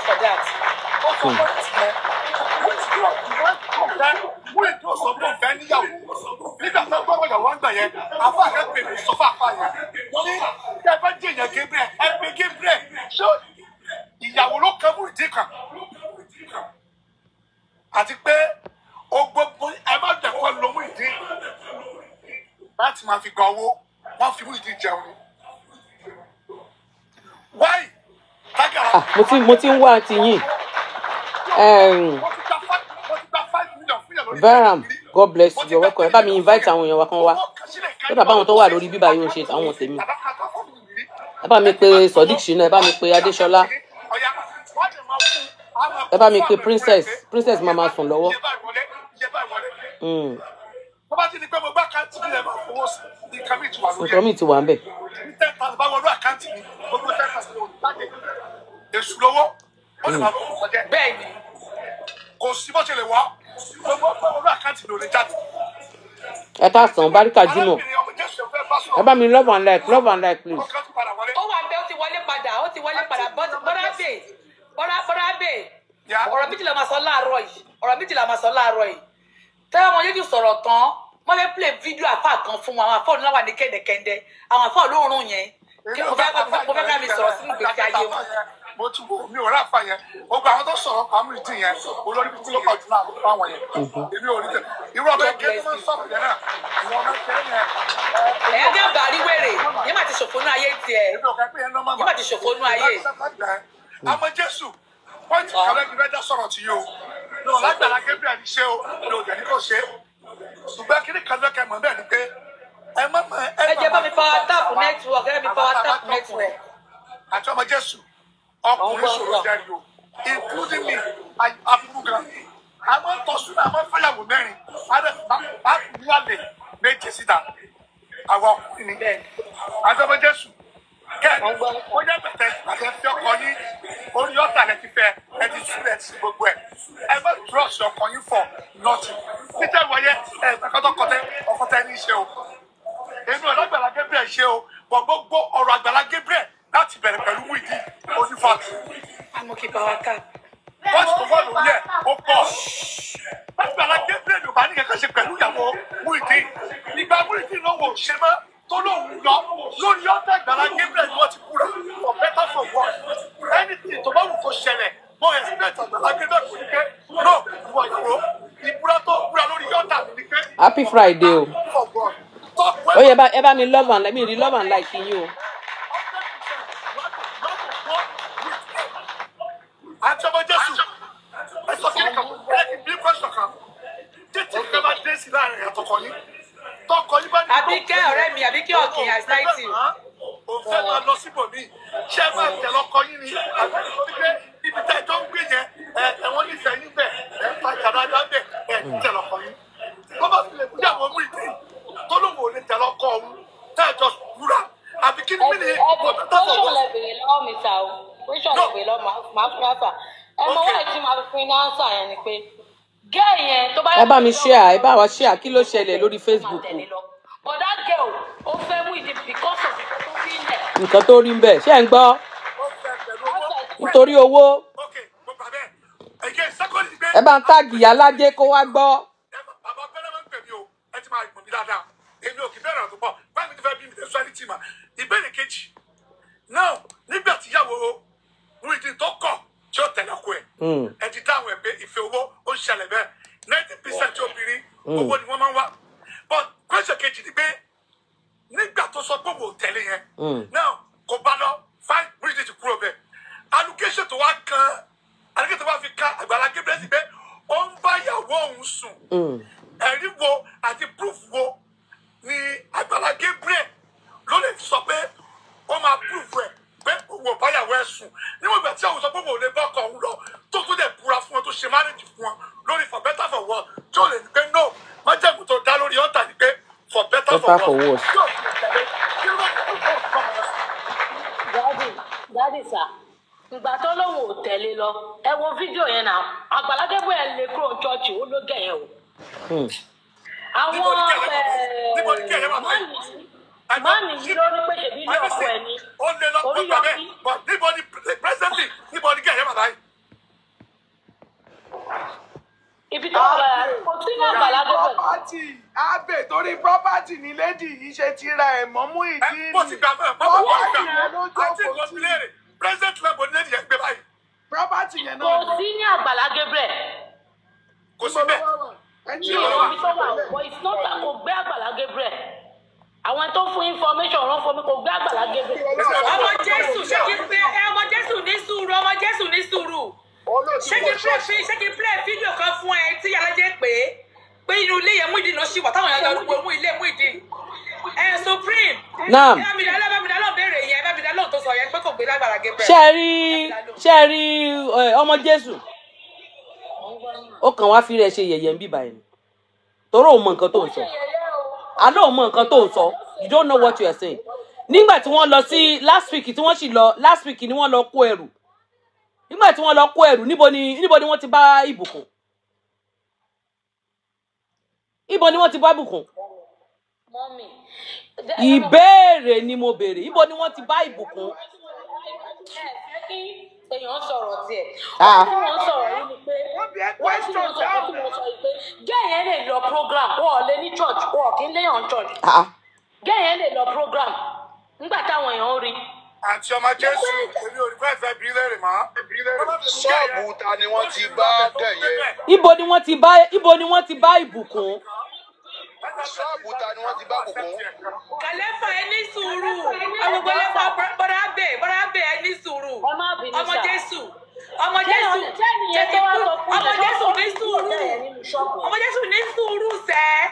for that. Muyideen ò sọ fún òfẹ́ níyàwó nígbà tó gbọ́ ìyàwó àgbà yẹn àfọ àkẹ́pẹ́ mi sọ fún àfọ yẹn wọ́n ní kí ẹ fẹ́ jẹ́ èèyàn Gabriel ẹ pé Gabriel ṣé ìyàwó ló kẹ́ Muyideen kan àti pé ó gbogbo ẹ má dẹ̀kọ́ lọ Muyideen láti máa fi gba owó wọ́n fi Muyideen jẹun ni. wáyé tágàrà. mo ti ń wá ti yín. Veram, God bless you, you're welcome. Ẹ bá mi invite àwọn èèyàn wa kan wá. Ó dàbá àwọn tó wà lórí bíbá yóò ṣe àwọn tèmi. Ẹ bá mi pe Sodiq Shina, ẹ bá mi pe Adéṣọlá. Ẹ bá mi pe Princess máa máa sùn lọ́wọ́. Nǹkan mi ti wà ń bẹ̀. Bẹ́ẹ̀ni. Kò sí bó ṣe lè wá gbogbo ọ̀rọ̀ àkáǹtì ló lè jáde. Ẹ káàsán Báríkà Jimoh. Ẹ bá mi love and like please. Ó wà bẹ́ẹ̀ ó ti wọlé padà bọ́dá bẹ́ẹ̀ ọ̀rọ̀ méjì la máa sọ láàárọ̀ yìí tẹ́lẹ̀ wọn yéjú sọ̀rọ̀ tán wọ́n fẹ́ play fídíò àfáà kan fún wọn àwọn àfáà onílà wà ní kẹ́ndẹ̀kẹ́ndẹ́ àwọn àfáà olóòórùn yẹn mo fẹ́ bá mi sọ̀rọ̀ sínú ìgbésí ayé wọn. mo tún bò mí ò rà fà yẹn gbogbo àwọn tó sọ̀rọ̀ Muyideen yẹn olórí kúkú ló pọ̀ jù náà fáwọn yẹn èmi ò rí tẹ̀ irú ọ̀dọ́ kí ló máa ń sọ̀rọ̀ yẹn náà ìwọ ọmọ kẹrin yẹn. ẹ̀yà dẹ́ bàrí wèrè yẹn má ti ṣòfò nú ayé tiẹ̀ yẹn má ti ṣòfò nú ayé. àmọ́ Jésù pọ́ǹtì kàlẹ́ ti fẹ́ dá sọ̀rọ̀ tí yóò ní ọ̀làgbàlá Gabriel ní ṣe o ní òjò ní kò ṣe ṣùgbọ́n kí ni kan lọ́kẹ́ mọ̀ bẹ́ẹ̀ ni pé ẹ jẹ́ bá mi power tap network àti ọmọ Jésù ọkùnrin sọ̀rọ̀ jẹ́rìí o including me aburú gan àmọ́ tọ́sùn náà àmọ́ fẹ́yàwó mẹ́rin bá kú lálẹ́ méje síta àwọn ọkùnrin ni àti ọmọ Jésù kẹ́ẹ̀ni ó yẹ bẹ̀tẹ̀ àti ẹ̀fí ọkọ yín orí ọ̀tà lẹ ti fẹ́ ẹ ti sílẹ̀ sí gbogbo ẹ̀ ẹ bá trust ọkọ yín for nothing níta ìwọ̀nyẹ ẹ kọ́tọ́kọ́tẹ́ ọkọ́tẹ́ ní í ṣe o èmi ò lágbàlá Gabriel ṣe o wọ́n gbogbo ọ̀rọ̀ àgbàlá Gabriel láti bẹ̀rẹ̀ pẹ̀lú Muyideen onífàtì. amókè power tap. bọ́ọ̀sì tó wọ́n lórí ẹ̀ ó pọ̀ lágbàlá Gabriel ò bá ní kankan ṣe pẹ̀lú ìyàwó Muyideen ìgbà Muyideen ló wò ṣe mọ́ tó lóun lọ lórí ọ̀tá àgbàlá Gabriel ni wọ́n ti kúrò for better for worse anything tó bá wù kó ṣẹlẹ̀ mo expect àgbàlá Gabriel kò ní pé no ìwọ ìyàwó ìbúra tó búra lórí ọ̀tá mi ni pé. Happy Friday o. Ó yẹ ẹ bá mi love and like mi rí love and like yín o. àti ọmọ Jésù ẹ sọ kí ni kan bí question kan tètè kí ẹ bá dé sí láàrin àtọkọ yín tọkọ yín bá ní. Àbíkẹ́ ọ̀rẹ́ mi Àbíkẹ́ ọ̀kìn àìsáìtì. òfẹ́ máa lọ síbòmí ṣé ẹ máa tẹ̀lé ọkọ yín ni àbẹ́rẹ́ tó gbé ibi tẹ́ ẹ tó ń gbé yẹn ẹ̀wọ̀n nífẹ̀ẹ́ yín bẹ̀ ẹ̀ ta jàdájá bẹ̀ ẹ̀ tẹ̀lé ọkọ yín. tó bá fi lè kú yàwó Muyideen tó lóun ò lè tẹ̀lé ọkọ òun tẹ́ ẹ jọ wúrà àbí kí ni mí ni ọ̀tọ̀ tó fọ̀ wọ́n. Ẹ bá mi share ẹ bá wa share kí ló ṣẹlẹ̀ lórí Facebook. But that girl ó fẹ́ Muyideen because of nǹkan tó rí ń bẹ̀ ṣé ẹ̀ ń gbọ́ nítorí owó. Okay, mo gbà bẹ́ẹ̀. Again, second is ẹ bá ń táàgì alájẹ kó wá gbọ́. bàbá bẹ́rẹ̀ máa ń pè mí o ẹ ti máa gbọ̀n mi dáadáa èmi ò kì í bẹ̀rẹ̀ ọ̀tún pọ̀ báyìí mi ti fẹ́ bí mi tẹ̀ sọ́ni tì mà ìbéèrè kejì náà nígbà tíyàwó Muyideen tó kọ̀ tí ó tẹ̀lé ọkọ ẹ̀ ẹ ti dáhùn ẹ̀ pé ìfẹ́ owó ó ń ṣẹlẹ̀ bẹ́ẹ̀ 90% obìnrin owó ni wọ́n máa ń wá but question kejì ni pé nígbà tó sọ pé wò ó tẹ̀lé yẹn náà kò bá lọ fine Muyideen ti kúrò bẹ́ẹ̀ allocation tó wá kan allocation tó wá fi kan Àgbàlá Gabriel sí pé ó ń bá ìyàwó òun sùn ẹ̀rí wo àti proof wo ni Àgbàlá Gabriel ló lè sọ pé ó máa proof ẹ̀ pé òun ò bá ìyàwó ẹ̀ sùn níwọ̀n ìgbà tí àwọn sọ pé òun ò lè bá ọkọ òun lọ tó tún lè búra fún wọn tó ṣe marriage fún wọn lórí for better for worse tí ò lè ní pé no májẹ̀mú tó dá lórí ọ̀tà ni pé for better for worse. Dádì sà ìgbà tó lóun ò tẹ̀lé lọ ẹ wo fídíò yẹn náà Àgbàlá Gabriel lè kúrò ṣọ́ọ̀ṣì ó ló gẹ̀ yẹn o. Àwọn máàmì yìí ló ní pé ṣèbí ilé ọkọ ẹ ní orí yọmí. níbo ni presently níbo ni gẹ̀yẹ́ bàbá yìí. Ibi tó wà kò sí ní Àgbàlá Gabriel. property abe torí property ni lady yìí ṣe ti ra ẹ̀ mọ́ Muyideen. bó ti gbà mọ́ property yẹn ló àti jókòó sí. ìlọsílẹ̀ present level ní lady yẹn gbé báyìí. property yẹn náà Kò sí ní Àgbàlá Gabriel. kò sí bẹ́ẹ̀. Ní ibi tó wà wọ ìsọ́tà kò gbé Àgbàlá Gabriel. Àwọn tó fún information rán fún mi kò gbé Àgbàlá Gabriel. ọmọ Jésù ṣé kí n pé ọmọ Jésù ní sùúrù ọmọ Jésù ní sùúrù ṣé kí n play fídíò kan fún ẹ tí alájẹ pé inú ilé yẹn Muyideen ló ṣì wà táwọn èèyàn lọ rúgbó mú ilé Muyideen Supreme Naam. ẹ bá mi dá lóhùn béèrè yẹn ẹ bá mi dá lóhùn tó sọ yẹn pé kò gbé Àgbàlá Gabriel. ṣé ẹ rí ọmọ Jésù ó kàn wá fi rẹ̀ ṣe yẹ̀yẹ́ ń bíbá ẹ̀ ni torí òun mọ nǹkan tó ń sọ àlọ́ òun mọ nǹkan tó ń sọ you don't know what you are saying. Nígbà tí wọ́n lọ sí last week tí wọ́n sì lọ last week ni wọ́n lọ kó ẹrù nígbà tí wọ́n lọ kó ẹrù níbo ni wọ́n ti bá ìbùkún ibo ni wọ́n ti bá ìbùkún ìbéèrè ni mo béèrè ibo ni wọ́n ti bá ìbùkún. Èèyàn sọ̀rọ̀ tiẹ̀. Wọ́n sọ̀rọ̀ yìí ni pé wọ́n tí wọ́n sọ pé gẹ́yẹn lè lọ program wọ́n lè ní church wọ́n kì í léyàn church. Gẹ́yẹn lè lọ program nígbà táwọn èèyàn ń rí. àti ọmọ Jésù èmi ò rí fẹ́ bí lérè mọ́. ṣọ́ọ̀bù ta ni wọ́n ti bá gẹ̀yẹ́. Ibo ni wọ́n ti bá ìbùkún. ṣọ́ọ̀bù ta ni wọ́n ti bá bùkún. Kàlẹ́fà ẹ ní sùúrù ọgbọgbọ lẹ́fà bọ́dà bẹ̀ ẹ ní sùúrù ọmọ Jésù ọmọ Jésù ní sùúrù ọmọ Jésù ní sùúrù sẹ́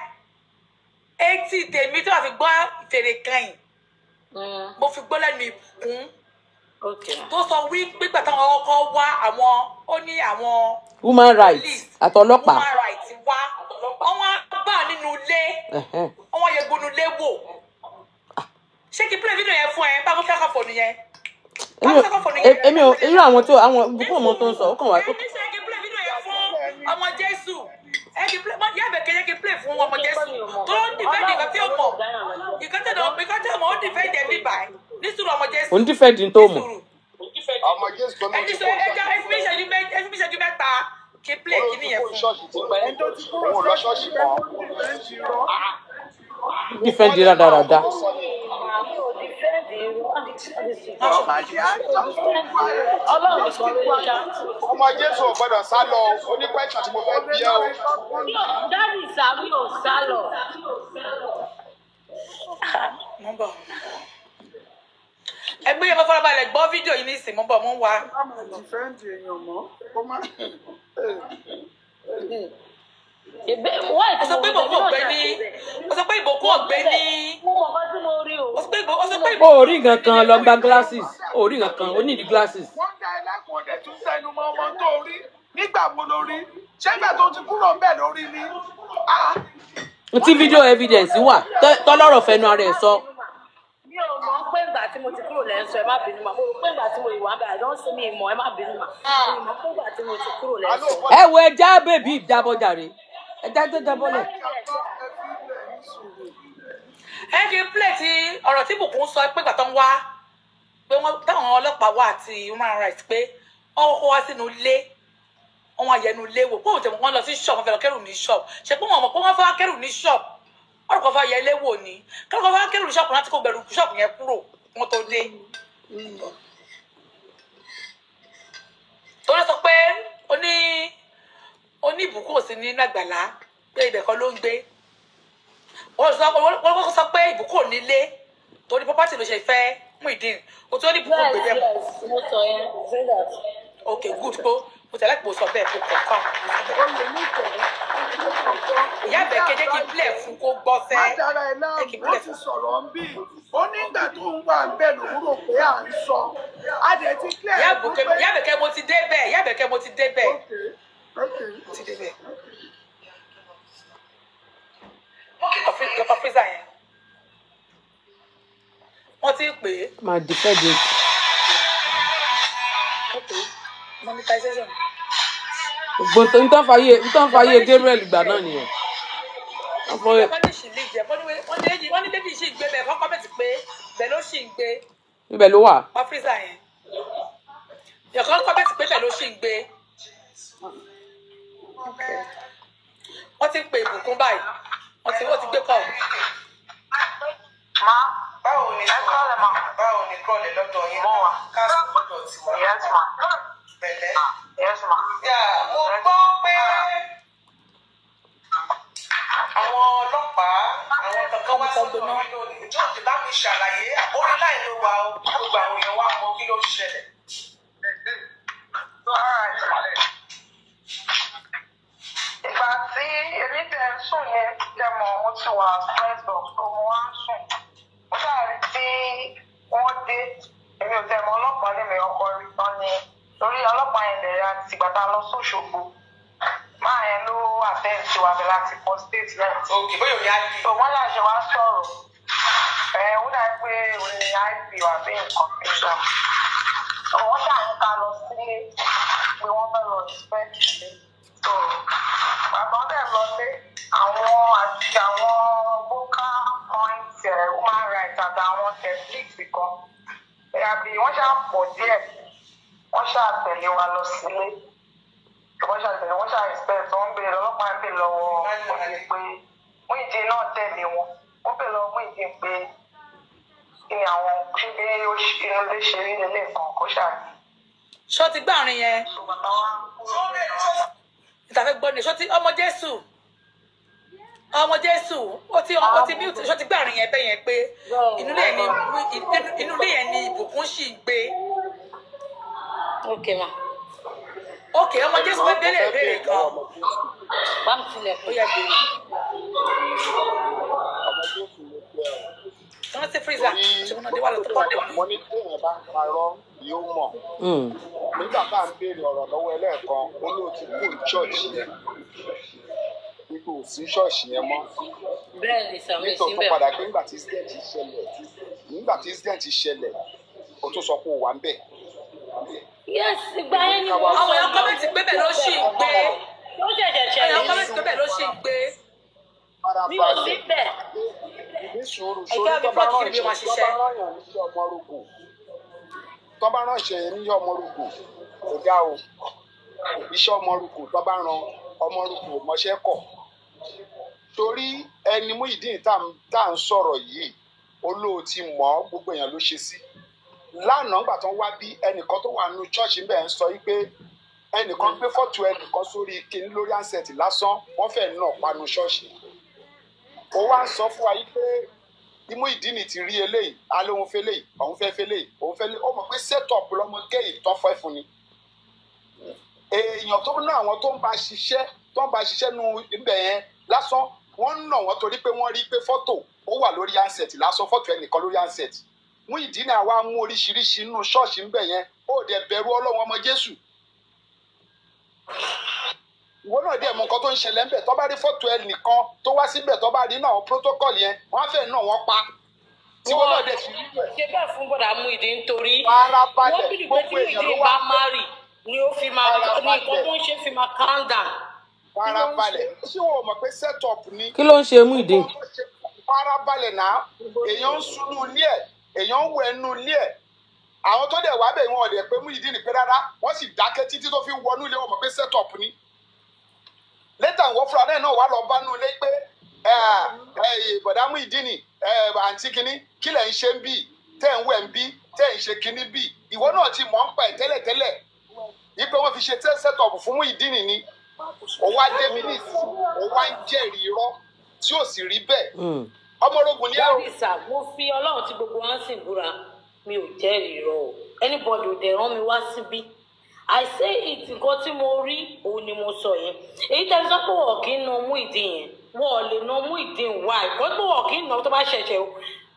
etí tèmi tí wàá fi gbọ́ fèrè kẹ́yìn mo fi gbọ́ lẹ́nu ìbùkún tó sọ wí pípa táwọn ọkọ wá àwọn ó ní àwọn human rights àtọlọ́pàá human rights wá wọ́n bá nínú ilé wọ́n yẹ gbónú ilé wò ṣé kí play video yẹn fún ẹ bá mú kákà fònù yẹn. èmi ò irú àwọn ìbùkún ọmọ tó ń sọ ó kàn wá. ṣé kí play video yẹn fún ọmọ Jésù yàbẹ̀ kẹ́yẹ́ kí play fún ọmọ Jésù tó ń dìfẹ́ǹdì nǹkan tí ó mọ̀ nǹkan tí ó mọ̀ ó dìfẹ́ǹdì ẹbí báyìí ní sùúrù ọmọ Jésù. ó ń dìfẹ́ǹdì tó mọ̀. ọmọ Jésù tó mọ̀ ti kó ẹni bí ṣẹ́jú mẹ́ta kí play kí nìyẹn fún. òun lọ ṣọ́ọ̀ṣì mọ́. dìfẹ́ǹdì rádaràda. ọmọ Jésù ò gbọ́dọ̀ sá lọ oníkwẹ́sàn tí mo fẹ́ bí ẹ o. Dádì sàmì ò sá lọ. ẹgbẹ́ yẹn fọ́nrán balẹ̀ gbọ́ fídíò yìí nísìnyí mo ń bọ̀ mo ń wá. ó sọ pé ìbòkú ọ̀gbẹ́ ní ó sọ pé ìbòkú ọ̀gbẹ́ ní ó sọ pé ìbòkú. ó rí nǹkan kan lọ gba glasses ó rí nǹkan kan ó ní ìdí glasses. wọ́n dá ẹ lẹ́kùn ọ̀dẹ̀ tún sẹ́nu mọ́ ọmọ tó rí nígbà wo ló rí ṣẹ́gbà tó ti kúrò ń bẹ̀ lórí ni. tí fídíò evidence wà tọ́lọ́rọ̀ fẹnu ara ẹ̀ sọ. mi ò mọ̀ pé ìgbà tí mo ti kúrò lẹ́nu sọ ẹ má bínú mà mo rò pé ìgbà tí mo ìwà bẹ̀rẹ̀ àdán sí mi ìmọ̀ ẹ má bínú mà mi mọ̀ pé ìgbà tí mo ti kúrò lẹ́nu sọ. ẹ wo ẹja bèbí ìjábọ̀jàre ẹja tó jábọ́lẹ̀. ẹ kì í play ti ọ̀rọ̀ tí Bùkún sọ pé ìgbà tó ń wá pé wọ́n táwọn ọlọ́pàá wà àti human rights pé wọ́n kọ́kọ́ wá sínú ilé wọn àyẹnu léwò pé òun tẹ̀ wọ́n lọ sí ṣọ́ọ̀bù wọn fẹ́ lọ kẹ́rù ní ṣọ́ọ̀bù ṣe pé wọn mọ̀ pé wọ́n fẹ́ kẹ́rù ní ṣọ́ọ̀bù ọ̀rọ̀ kan fẹ́ yẹ léwò ni kẹ́rù fẹ́ kẹ́rù ní ṣọ́ọ̀bù láti kó gbẹ̀rù ṣọ́ọ̀bù yẹn kúrò wọn tó dé. torí sọ pé oní ìbùkún ò sí ní Àgbàlá pé ibẹ̀ kan ló ń gbé wọ́n sọ pé ìbùkún ò nílé torí property ló ṣe fẹ́ Muyideen o tó ní ìbùkún gbé bẹ́ẹ̀. ok good kó mo tẹ̀lé kó sọ bẹ́ẹ̀ kó kọ̀ọ̀kan. ìyá Àbẹ̀kẹ́ jẹ́ kí n plẹ̀ fún kó gbọ́ fẹ́. Májàra ẹ̀ náà wọ́n ti sọ̀rọ̀ ń bí. Ó nígbà tó ń wà ń bẹ̀ lòun rò pé à ń sọ. A dẹ̀ ti clear ẹ̀ fún pé. Ìyá Àbẹ̀kẹ́ mo ti dé bẹ́ẹ̀. Ìyá Àbẹ̀kẹ́ mo ti dé bẹ́ẹ̀. Mo ti dé bẹ́ẹ̀. Wọ́n kí lọ́kọ̀ fíìsà yẹn. Wọ́n ti pè é. máa dìfẹ́ de. Monetization. gbogbo nǹkan fàyè Gabriel gbà náà nìyẹn. Wọ́n ní ṣì lè jẹ́ wọ́n ní lady ṣì ń gbé bẹ́ẹ̀ kọ́ kọ́mẹ̀tì pé bẹ́ẹ̀ ló ṣì ń gbé. ibẹ̀ ló wà. Wọ́n fíìsà yẹn. Yọ̀kọ́ kọ́mẹ̀tì pé bẹ́ẹ̀ ló ṣì ń gbé. Wọ́n ti ń pè ìbùkún báyìí. Wọ́n ti gbé kọ́. Ma, báwo ni kọ́lẹ̀ ma? Báwo ni kọ́lẹ̀ lọ́dọ̀ yín? Mo wà. Káàsì lọ́dọ̀ tiwa. Yes ma. Bẹ̀lẹ́. Yes ma. Mo gbọ́ pé àwọn ọlọ́pàá àwọn kankan wá sọ́dọ̀ mi lónìí. Ìjọ ti bá mi ṣàlàyé àbórí láì ló wa o. Gbogbo àwọn èèyàn wá mọ kí ló ṣẹlẹ̀. Ìgbà tí èmi tẹ̀ ń sùn yẹn jẹ́ mọ̀ mo ti wà stress box tó mo wá ń sùn. Mo ṣàrí tí wọ́n dé èmi ò tẹ̀ mọ́ ọlọ́pàá lèmi ọkọ rí tán ni torí ọlọ́pàá yẹn lè ra tìgbà tá a lọ sóṣogbo. Máa yẹn ló àtẹ́ǹtì wa bẹ̀ láti pọ̀ state náà. Òkè bóyá òní IP. Tó wọ́n láṣẹ wá sọ̀rọ̀. Ó dà pé òní IP wà bí nǹkan nígbà. Wọ́n ṣàní ká lọ sílé pé wọ́n fẹ́ lọ inspect ilé. Bàbá bẹ́ẹ̀ lọlé àwọn àti àwọn vocal point human rights àti àwọn tẹ̀síìsì kan. Bí wọ́n ṣáà pọ̀ díẹ̀ wọ́n ṣáà tẹ̀lé wa lọ sílé. Wọ́n ṣáà expect wọ́n ń béèrè ọlọ́pàá ń béèrè lọ́wọ́ òye pé Muyideen náà tẹ̀lé wọn. Wọ́n béèrè lọ́wọ́ Muyideen pé kí ni àwọn ṣé bí inú ilé ṣe rí lélẹ̀ kan kó ṣáà. Ṣó ti gbá àárín yẹn? Ìtàfẹ́ gbọ́ ni ṣó ti ọmọ Jésù ó ti mute ṣó ti gbá àárín yẹn bẹ́ẹ̀ yẹn pé inú ilé yẹn ni ìbùkún sì ń gbé. Okay ma. Okay, ọmọ Jésù fẹ́ bẹ̀rẹ̀ ìbéèrè kan. Bá mi tilẹ̀ Ó yẹ béèrè. Wọ́n ti freezer ṣùgbọ́n náà dé wà lọ́tọ́ pọ̀. mo ní tí èèyàn bá ń parọ́ yóò mọ̀. nígbà tá à ń béèrè ọ̀rọ̀ lọ́wọ́ ẹlẹ́ẹ̀kan ó lóò ti kú ṣọ́ọ̀ṣì yẹn ipò sí ṣọ́ọ̀ṣì yẹn mọ́. bẹ́ẹ̀ ni sàmì sí nítorí tó bẹ́ẹ̀. padà pé nígbà tí incident ṣẹlẹ̀ ó tún sọ pé ó wà ń bẹ̀. yes ìgbà yẹn ni wọ́n Àwọn èèyàn kọ́mẹ̀tì pé bẹ́ẹ̀ ló ṣì ń gbé. ó ṣẹ̀ṣẹ̀ Àwọn ṣẹlẹ̀ èèyàn kọ́mẹ̀tì pé bẹ́ẹ̀ ló ṣì ń gbé. mi ò sí bẹ́ẹ̀. ní sùúrù Ẹ̀jẹ̀ sórí àbí tó bá fúlọ̀tì kìí bí wọ́n ṣiṣẹ́. rán níṣẹ́ ọmọ rògbò tó bá rán iṣẹ́ yẹn níṣẹ́ ọmọ rògbò kò dá o iṣẹ́ ọmọ rògbò tó bá rán ọmọ rògbò mọṣẹ́ kọ̀ torí ẹni Muyideen tá à ń sọ̀rọ̀ yìí olóòtí mọ́ gbogbo èèyàn ló ṣe sí lánàá gbà tán wá bí ẹnìkan tó wà nínú ṣọ́ọ̀ṣì bẹ́ẹ̀ ń sọ yìí pé ẹnìkan gbé fọ́tò ẹnìkan sórí kinní lórí ansẹ̀tì lásán wọ́n fẹ́ẹ́ náà panu ṣọ́ọ̀ṣì ó wá sọ fún wa yìí pé Muyideen ti rí eléyìí alóhun fẹlẹ òun fẹ́ fẹlẹ òun fẹ́ ó mọ̀ pé set up lọmọ gẹyì tó fẹ́ fún ni èèyàn tó ná àwọn tó ń bá ṣiṣẹ́ nu ibẹ̀ yẹn lásán wọ́n ń nà wọ́n torí pé wọ́n rí pé fọ́tò ó wà lórí ansẹ̀tì lásán fọ́tò ẹnìkan lórí ansẹ̀tì Muyideen àwa mú oríṣiríṣi nínú ṣọ́ọ̀ṣì ńbẹ̀ yẹn ó dẹ̀ bẹ̀rù Ọlọ́run ọmọ Jésù ìwọ náà dẹ̀ mọ̀ nǹkan tó ń ṣẹlẹ̀ ńbẹ̀ tó bá rí fọ́tò ẹnìkan tó wá síbẹ̀ tó bá rí náà àwọn protocol yẹn wọ́n á fẹ́ náà wọ́n pa tí wọ́n náà dẹ̀ fi rí bẹ̀. ṣe bẹ́ẹ̀ fún bọ́dà Muyideen nítorí Farabalẹ̀, wọ́n bí ìgbé tí Muyideen bá márì ni ó fi máa ní nǹkan tó ń ṣe fi máa calm down. Farabalẹ̀ ṣé wọn ò mọ̀ pé set up ni. kí ló ń ṣe Muyideen? Farabalẹ̀ náà èèyàn ń sunú ilé ẹ̀ èèyàn ń wẹ̀ nú ilé ẹ̀ àwọn tó dẹ̀ wá bẹ̀ wọn ọ̀dẹ̀ pé Muyideen pé rárá wọ́n sì dákẹ́ títí tó fi wọnú ilé wọn mọ̀ pé set up ni lẹ́tà ìwọ́ fúnra náà wà lọ bá nú ilé pé bọ̀dá Muyideen àǹtí kínní kí lẹ̀ ń ṣe ń bì tẹ́ ń wẹ̀ ń bí tẹ́ ń ṣe kínní bì ìwọ náà ti mọ̀ ń pa ẹ̀ tẹ́lẹ̀tẹ́lẹ̀ ipe wọ́n fi ṣe set up fún Muyideen ni òun á dé mi ní ìsìn òun á ń jẹ́rìí irọ́ tí ò sì rí bẹ́ẹ̀ ọmọ orogun ní ẹ̀rọ. dábìsà mo fi Ọlọ́run tí gbogbo wọn sì búra mi ò jẹ́rìí irọ́ o anybody ò dẹ̀ rán mi wá síbí I say it nǹkan tí mo rí òun ni mo sọ yẹn èyí tẹ́ sọ pé wọ́n kì í na Muyideen yẹn wọ́n lè na Muyideen wá ìkọ́ pé wọ́n kì í na tó bá ṣẹ̀ṣẹ̀ o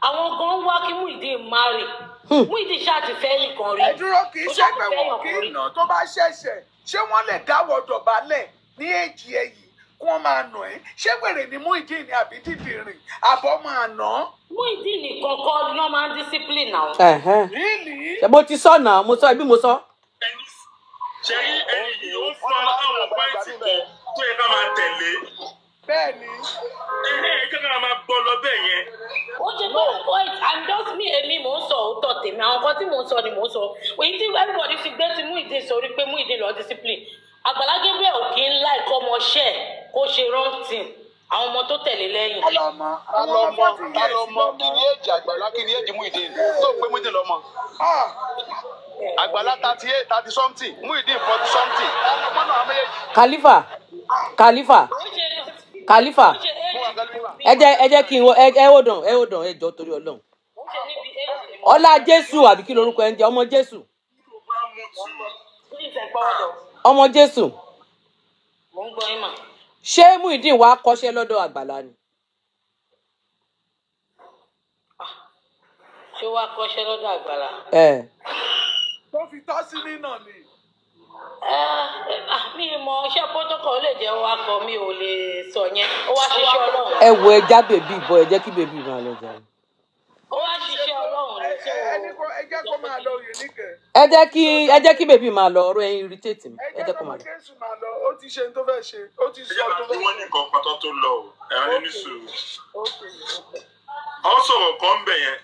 àwọn gan wá kí Muyideen marry Muyideen ṣáà ti fẹ́ nìkan rí. ẹ dúró kì í ṣe pé wọn kì í nà tó bá ṣẹ̀ṣẹ̀ ṣé wọ́n lè dáwọ́ dọ̀bálẹ̀ ní èjì èyí kí wọ́n máa nà ẹ́ ṣé wèrè ni Muyideen ni àbí dìdìrìn àbọ̀ máa nà. Muyideen nìkan kọ́ ni wọ́n máa ń discipline náà. Really? mo ti sọ náà mo sọ ẹbí mo sọ. ṣe rí ẹni yìí ó fún ọ láwọn pọ́ìntì kan tó yẹ ká máa tẹ̀lé. bẹ́ẹ̀ni. ẹ jẹ́ ká máa gbọ́ lọ bẹ́ẹ̀ yẹn. ó ṣe pé point and just me èmi mò ń sọ òótọ́ tèmi àwọn kan tí mò ń sọ ni mò ń sọ èyí tí everybody fi gbé ti Muyideen sórí pé Muyideen lọ discipline Àgbàlá Gabriel ò kí ń láìkọ́ ọmọ ṣẹ́ kó ṣe wrong thing àwọn ọmọ tó tẹ̀lé lẹ́yìn. alọmọ kí ni èjì Àgbàlá kí ni èjì Muyideen tó pé Muyideen lọmọ. Àgbàlá 30 something Muyideen 40 something ọmọ náà méjèèjì. Khalifa ẹ jẹ́ kí n wọ ẹ hold on ẹ jọ̀ọ́ torí Ọlọ́run ọlá Jésù àbí kí lorúkọ ẹ ń jẹ́ ọmọ Jésù ọmọ Jésù ṣé Muyideen wá kọ́ṣẹ́ lọ́dọ̀ Àgbàlá ni. ṣé wàá kọ́ṣẹ́ lọ́dọ̀ Àgbàlá. tó fi tọ́ sí nínà ni. mi mọ iṣẹ́ protocol lè jẹ́ wá kọ mi ò lè sọ yẹn ó wá ṣiṣẹ́ Ọlọ́run. ẹ wo ẹja bèbí ìbọn ẹ jẹ́ kí bèbí máa lọ jàre. ó wá ṣiṣẹ́ Ọlọ́run ní tí ẹ jẹ́ kó máa lọ òye níkẹ́. ẹ jẹ́ kí bèbí máa lọ ọ̀rọ̀ ẹ̀yin irritate mi ẹ jẹ́ kó máa lọ. Jésù máa lọ ó ti ṣe tó fẹ́ ṣe ó ti sọ tó fẹ́ ṣe. wọ́n ní nǹkan pátá tó lọ o ẹ̀rọ ní sùúrù. wọ́n sọ̀rọ̀ kan bẹ̀ yẹn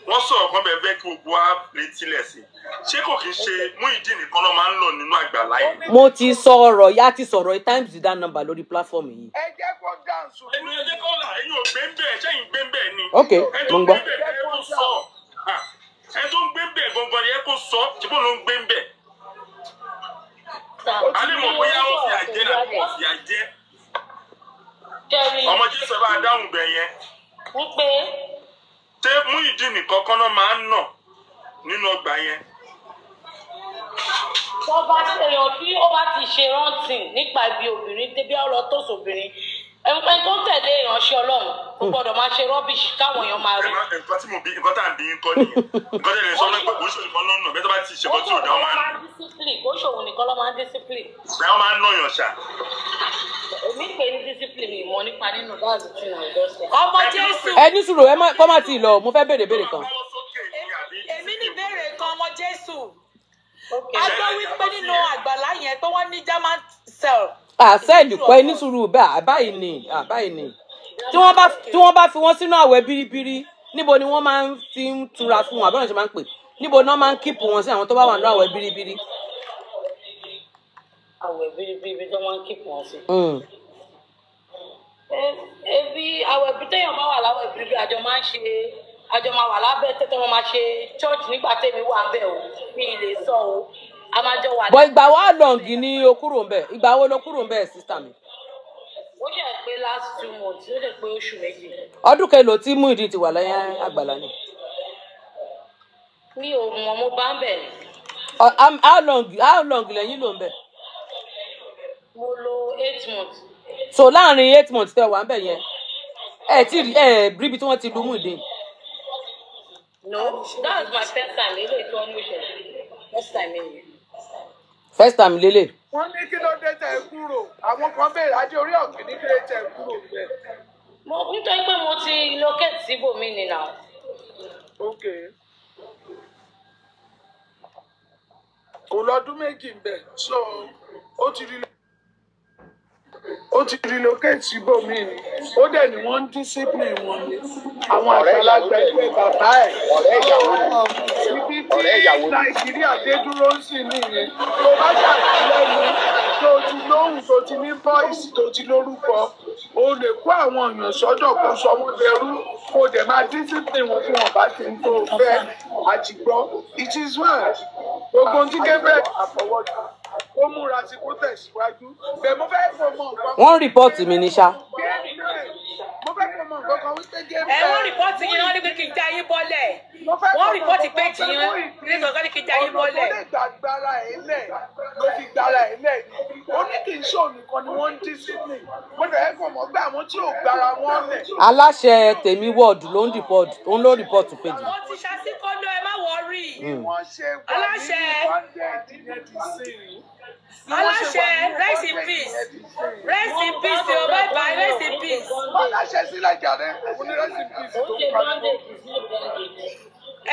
wọ́n sọ̀rọ̀ kan bẹ̀ bẹ́ẹ̀ kí gbogbo wa létí lẹ̀ sí ṣé kò kí ń ṣe Muyideen nìkan ló máa ń lọ nínú Àgbàlá yìí. mo ti sọ ọ̀rọ̀ ya ti sọ̀rọ̀ times that number lórí platform yìí. ẹ jẹ́ kó dáǹsù. ẹnu ẹ jẹ́ kó là ẹ̀yin ò gbé ń bẹ̀ ṣẹ́yìn gbé ń bẹ̀ ni. ok mo ń gbọ́. ẹ tó ń gbé ń bẹ̀ gangan ni ẹ kó sọ ṣùgbọ́n ló ń gbé ń bẹ̀. alẹ́ mọ̀ bóyá wọ́n fi àjẹ́ náà wọ́n fi àjẹ́. ọmọ Jésù bá dáhùn bẹ̀ yẹn. wípé. ṣé Muyideen nìkan kan náà máa ń nà nínú ọgbà yẹn. wọ́n bá ṣèyàn tí ó bá ti ṣe rántí nípa ibi obìnrin débi ọ̀rọ̀ tó sòbìnrin ẹnpẹ́ tó tẹ̀lé ìránṣẹ́ Ọlọ́run kò gbọ́dọ̀ máa ṣe rọ́bìṣì káwọn èèyàn máa rí. nǹkan tí mo bí nǹkan tá à ń bí ń kọ́ nìyẹn nǹkan tẹ̀lé sọ pé kò ṣòwò nìkan lọ́nà bẹ́ẹ̀ tó bá ti ṣe bọ́ tí ò dá wọn máa ń. kò ṣòwò nìkan ló máa ń discipline. bẹ́ẹ̀ wọ́n máa ń nàyàn ṣá. èmi pè ní discipline ìmọ̀ nípa nínú báàgì tí wọ́n dọ́sẹ̀. ọmọ Jésù. ẹ ní sùúrù ẹ kọ́ má ti lọ mo fẹ́ béèrè béèrè kan. èmi ní ìbéèrè kan ọmọ Jésù. a gbọ́ wípé nínú Àgbàlá yẹn pé wọ́n ní German cell. àṣẹ́ẹ̀lì kọ́ ẹ ní sùúrù bẹ́ẹ̀ àbáyìí ni tí wọ́n bá fi wọ́n sínú àwẹ̀ bíríbírí níbo ni wọ́n máa ń fi ń tura fún wọn àbẹ́rẹ́ ṣe máa ń pè níbo ni wọ́n máa ń kíìpù wọn sí àwọn tó bá wà nínú àwẹ̀ bíríbírí. àwẹ̀ bíríbírí tó máa ń kíìpù wọn sí. ebi àwẹ̀ bí téèyàn máa wà láwẹ̀ bíríbírí àjọ máa wà lábẹ́ tẹ́tẹ́ wọn máa ṣe church nígbà tèmi wà bẹ́ẹ̀ o mi ì lè sọ o a máa jọ wà. bọ̀ ìgbà wo lọ́ǹgì ni o kúrò ń bẹ̀ ìgbà wo lo kúrò ń bẹ̀ sísá mi. ó ṣe pé last 2 months ó ṣe pé oṣù méjì. ọdún kẹlò tí Muyideen ti wà lẹ́yìn Àgbàlá ni. mi ò mọ̀ mo bá ń bẹ̀. how long lẹ́yìn ló ń bẹ̀. mo lo 8 months. so láàrin 8 months tẹ wà ń bẹ̀ yẹn ẹ ti rí ibi tí wọ́n ti lu Muyideen. no that was my first time ilé ìtọ́ ní ìṣẹ̀lẹ̀ first time in first time lélẹ̀. wọ́n ní kí ló dé tẹ̀ kúrò àwọn kan béèrè adé orí ọ̀gbìn ní kí ló tẹ̀ kúrò bẹ́ẹ̀. nítorí pé mo ti locate síbòmí ni now. ok kò lọ́dún méjì ń bẹ̀ so ó ti relocate síbòmí ni ó dẹ̀ ní wọ́n ń discipline wọn ni àwọn àgbàlagbà ẹgbẹ́ bàbá ẹ̀ ibi tí Nàìjíríà dé dúró sí nìyẹn tó bá ṣàtìlẹ́yìn tó ti lóhùn tó ti ní bọ́ìsì tó ti lórúkọ o lè kó àwọn èèyàn sọ́dọ̀ kó sọ wọ́n dẹrú kó dẹ̀ máa discipline wọn fún wọn bá ti ń tó fẹ́ àtìgbọ́ it is well gbogbo ohun tí Gabriel àfọwọ́jù ó múra sí kó tẹ̀síwájú bẹ́ẹ̀ mo fẹ́ kó mọ nǹkan. wọ́n rìpọ́ọ̀tì mi ní ṣá. mo fẹ́ kó mọ nǹkan kan wípé Gabriel. wọ́n rìpọ́ọ̀tì yín wọ́n ní pé kí n já yín bọ́lẹ̀ wọ́n rìpọ́ọ̀tì péjì yín ní kankan ní kí n já yín bọ́lẹ̀. ọ̀nà tó lè gbà gbára ẹ̀ lẹ̀ ló fi gbára ẹ̀ lẹ̀ ni ó ní kì í ṣe ònìkan ni wọ́n ń discipline mo fẹ́ kó mọ̀ pé àwọn tí ò gbára wọn lẹ̀. aláṣẹ tèmi wọ́ọ̀dù ló ń rìpọ́ọ̀tì péjì. wọ́n ti ṣàṣìkọ́lọ́ ẹ má wọrí. wọ́n ṣe wà nínú bondage yẹn ti sìn. aláṣẹ rest in peace rest in peace o bye bye rest in peace. aláṣẹ sílẹ̀ jàre mo ní rest in peace tó ń pariwo.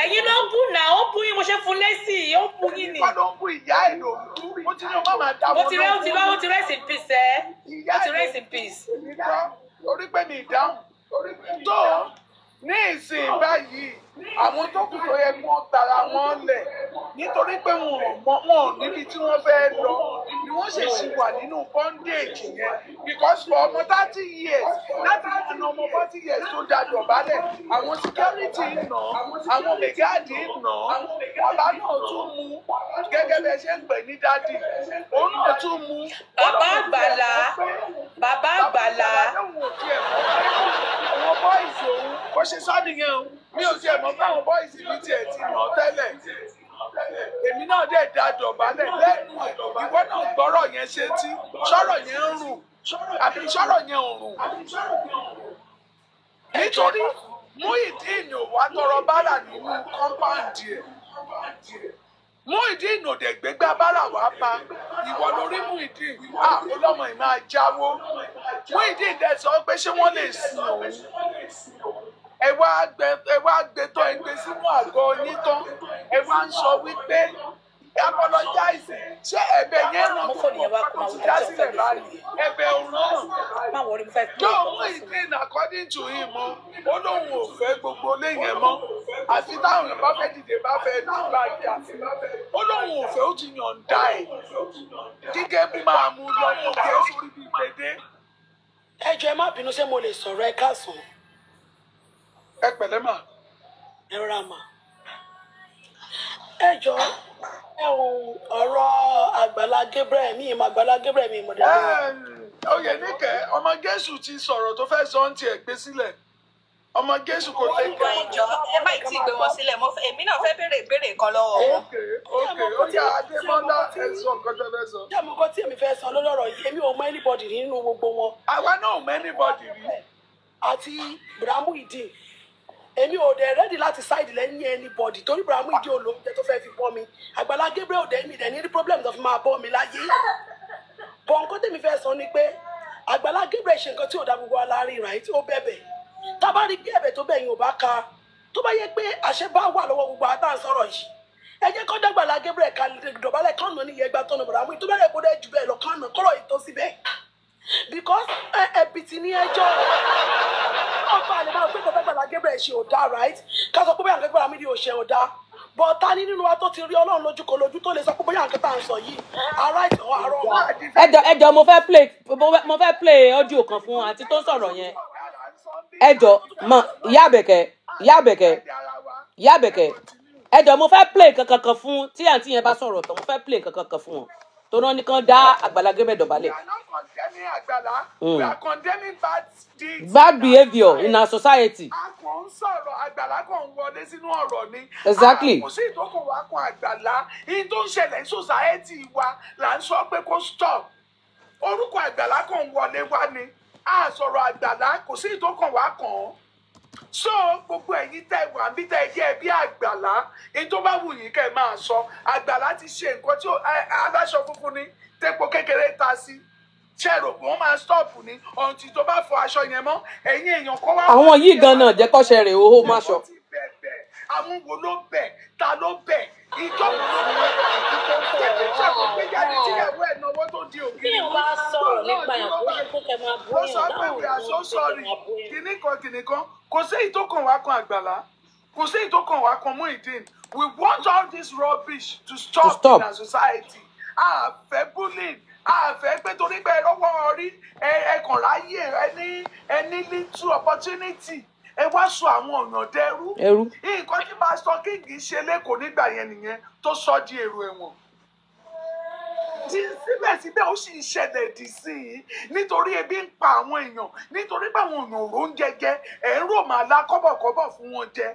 ẹ̀yin ló ń bù náà ó bù yín mo ṣe fún lẹ́sì ó bù yín ni. wọ́n ló ń bù ìyá ẹ̀ lò ó ti ní o má máa dá wọn lóhùn. ó ti rest in peace ẹ ó ti rest in peace. orí pé mi ìdáhùn tó ní ìsìn báyìí àwọn tó kù tó yẹ kí wọ́n tara wọn lẹ̀ nítorí pé wọn ò níbi tí wọ́n fẹ́ lọ ni wọ́n ṣe ṣì wà nínú bondage yẹn because for ọmọ 30 years láti ọ̀nà ọmọ 40 years tó da dọ̀bálẹ̀ àwọn security ń nà àwọn mẹgáàdì ń nà bàbá náà tún mú gẹ́gẹ́ bẹ́ẹ̀ ṣe ń pè ní dádì òun náà tún mú. bàbá àgbàlá bàbá àgbàlá. àwọn bọ́ìsì òun bó ṣe sọ nìyẹn o mi ò tiẹ̀ mọ̀ báwọn bọ́ìsì mi tiẹ̀ ti nà tẹ́lẹ̀ èmi náà dẹ̀ da dọ̀bálẹ̀ lẹ́nu ẹ̀ ìwọ náà gbọ́rọ̀ yẹn ṣe tí sọ̀rọ̀ yẹn ń rùn àbí sọ̀rọ̀ yẹn ò rùn nítorí Muyideen ò wá tọrọ bárà nínú kọ́ńpáǹdì ẹ̀ Muyideen ò dẹ̀ gbégbá bárà wá pa ìwọ lórí Muyideen olọ́mọ ì máa jáwó Muyideen dẹ̀ sọ pé ṣé wọ́n lè sìn òun ẹ wá gbé tán ẹ gbé sínú àgọ́ onítàn ẹ wá ń sọ wípé apologize ṣé ẹ̀bẹ̀ yẹn ràn tó ti dá sílẹ̀ báyìí ẹ̀bẹ̀ òun náà yóò Muyideen according to him ó lóun ò fẹ́ gbogbo léyìn mọ́ àfi táwọn èèyàn bá fẹ́ dìde bá fẹ́ nígbà ìjà ó lóun ò fẹ́ ó ti yọ̀ǹda ẹ̀ kíkẹ́ máa mú lọ mú kẹ́ sórí bíi gbèdé. ẹ jọ̀ọ́ ẹ má bínú ṣé mo lè sọ̀rọ̀ ẹ káàsán. ẹ pẹ̀lẹ́ mà. ẹ rà mà. ẹ jọ̀ọ́ ọ̀rọ̀ Àgbàlá Gabriel mi ìmọ̀ Àgbàlá Gabriel mi ìmọ̀ dáadáa. Oyèníkẹ́ ọmọ Jésù ti sọ̀rọ̀ tó fẹ́ sọ ń tiẹ̀ gbé sílẹ̀ ọmọ Jésù kò tẹ́ kẹ́. ìjọ ẹ má tí ì gbé wọn sílẹ̀ èmi náà fẹ́ béèrè ìbéèrè kan lọ́wọ́ wọn. ó yá Adémọ́lá ẹ sọ nǹkan tó fẹ́ sọ. ṣé àmọ́ nǹkan tí èmi fẹ́ sọ lórí ọ̀rọ̀ yìí èmi ò mọ anybody nínú gbogbo wọn. àwa náà ò mọ anybody rí. àti Muyideen èmi ò dẹ̀ rẹ́dì láti ṣáìdì lẹ́yìn anybody torí Muyideen olóúnjẹ tó fẹ́ fi bọ́ mi Àgbàlá Gabriel dẹ̀ mi dẹ̀ ní problem tó fi máa bọ́ mi láyé. bọ̀ nǹkan tèmi fẹ́ sọ ni pé Àgbàlá Gabriel ṣe nǹkan tí ò dá gbogbo alárí right ó bẹ̀bẹ̀ tábà rí bí ẹ̀bẹ̀ tó bẹ̀yìn ò bá ka tó bá yẹ pé àṣẹ bá wà lọ́wọ́ gbogbo àtàǹsọ̀rọ̀ yìí ẹ jẹ́ kó dàgbàlá Gabriel ká dọ̀bálẹ̀ kánà ní ìyẹgbà tọ́nà bọ̀dà mú ìtọ́bẹ̀rẹ̀ kó dẹ̀ jù bẹ́ẹ̀ lọ kánà kọ́rọ̀ ìtọ́ síbẹ̀ because ẹ̀bìtì ní ẹjọ́ ọ̀pá àlè máa gbé dọ̀bálẹ̀ Gabriel ṣe ò dá right ká sọ pé bóyá nǹkan gbọ́dọ̀ mi ò ṣe ò dá but ta ni nínú wa tó ti rí Ọlọ́run lójú kò lójú tó lè sọ pé bóyá nǹkan tá à ń sọ yìí ara ìtàn àárọ̀ wa. ẹjọ mo fẹ́ play audio kan fún àǹtí tó ń sọ̀rọ̀ yẹn ẹjọ ìyá Àbẹ̀kẹ́ ẹjọ mo fẹ́ play kankan fún tí àǹtí yẹn bá sọ̀rọ̀ tán mo fẹ́ play kankan fún wọn tó náà nìkan dá Àgbàlá Gabriel dọ̀bálẹ̀. We are condemning bad behaviour in our society. a kàn ń sọ̀rọ̀ Àgbàlá kan wọlé sínú ọ̀rọ̀ ni. Exactly. kò sí ìtókò wa kan Àgbàlá yìí tó ń ṣẹlẹ̀ ní society wa là ń sọ pé kó stop orúkọ Àgbàlá kan wọlé wá ni a sọ̀rọ̀ Àgbàlá kò sí ìtókò wa kan so gbogbo ẹ̀yin tẹ́ wà bí tẹ́ jẹ́ bí Àgbàlá èyí tó bá wù yín kẹ́ ẹ máa sọ Àgbàlá ti ṣe nǹkan tí aláṣọ funfun ní tẹ́pọ̀ kékeré ta sí ṣẹ́rò wọ́n máa stop ní ọ̀ǹtì tó bá fọ aṣọ yẹn mọ́ ẹ̀yin èèyàn kọ́ wá. àwọn yìí gan-an jẹ́ kọ́ṣẹ́ rẹ̀ ó má ṣọ. àwọn wo ló bẹ̀ ta ló bẹ̀ ìjọ wo ló bẹ̀ tẹ̀sí ṣàkóso tíyàwó ẹ̀ náwó tó di ògiri. bí o bá sọ̀rọ̀ nípa yàn kó ṣe kó kẹ máa bú ó sọ pé we are so sorry kìnnìkan kò sí ìtókàn wá kan Àgbàlá kò sí ìtókàn wá kan Muyideen We want all this rubbish to stop in our society. Fẹ́ bullying. Fẹ́ pé torí pé lọ́wọ́ rí ẹ̀kàn ráyè ẹni little opportunity. Ẹ wá sọ àwọn ọ̀nà dẹrú. Nǹkan tí Pastor King ṣe lẹ́kọ̀ọ́ nígbà yẹn nìyẹn tó sọ di èrò ẹ̀wọ̀n. Síbẹ̀síbẹ̀ ó sì ń ṣẹlẹ̀ dì sí i nítorí ebi ń pa àwọn èèyàn nítorí pé àwọn èèyàn ò ń jẹjẹ ẹ̀ ń rò màálá kọ́bọ̀kọ́bọ̀ fún wọn jẹ.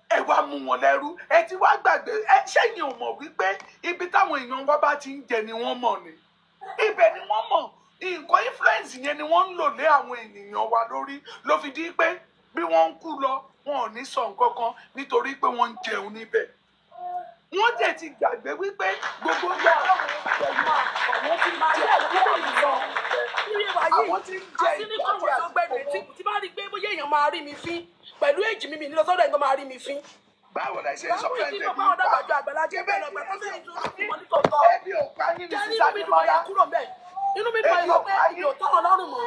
Ẹ wá mú wọn lẹ́rú ẹ ti wá gbàgbé ṣẹ́yìn ò mọ̀ wípé ibi táwọn èèyàn wá bá ti ń jẹ ni wọ́n mọ̀ ni ibẹ̀ ni wọ́n mọ̀ nǹkan influence yẹn ni wọ́n ń lò lé àwọn ènìyàn wa lórí ló fi di pé bí wọ́n ń kú lọ wọn ò ní sọ nǹkan kan nítorí pé wọ́n ń jẹun níbẹ̀. Wọ́n dẹ̀ ti gbàgbé wípé gbogbo ń jẹ àwọn ti ń jẹ àwọn ti ń jẹ ìgbà tó gbẹ̀dẹ̀ tí bá rí pé bóyá èèyàn máa rí mi fín pẹ̀lú èjì mímì nílọ sọ́dọ̀ ẹ̀gbọ́n máa rí mi fín. Báwo la ṣe ń sọ fẹ́ tẹ̀lé báwo dàgbàjọ àgbàlájẹ bẹ́ẹ̀ lọ gbẹ̀dọ̀ sí ìtumọ̀ ní tòótọ́. Ẹbí ò pa yín ní sísá ní mọ́ra kúrò bẹ́ẹ̀. Inú mi dùn ẹ̀yọ́ pé èmi ò tọ́rọ̀ lọ́rùn mọ́.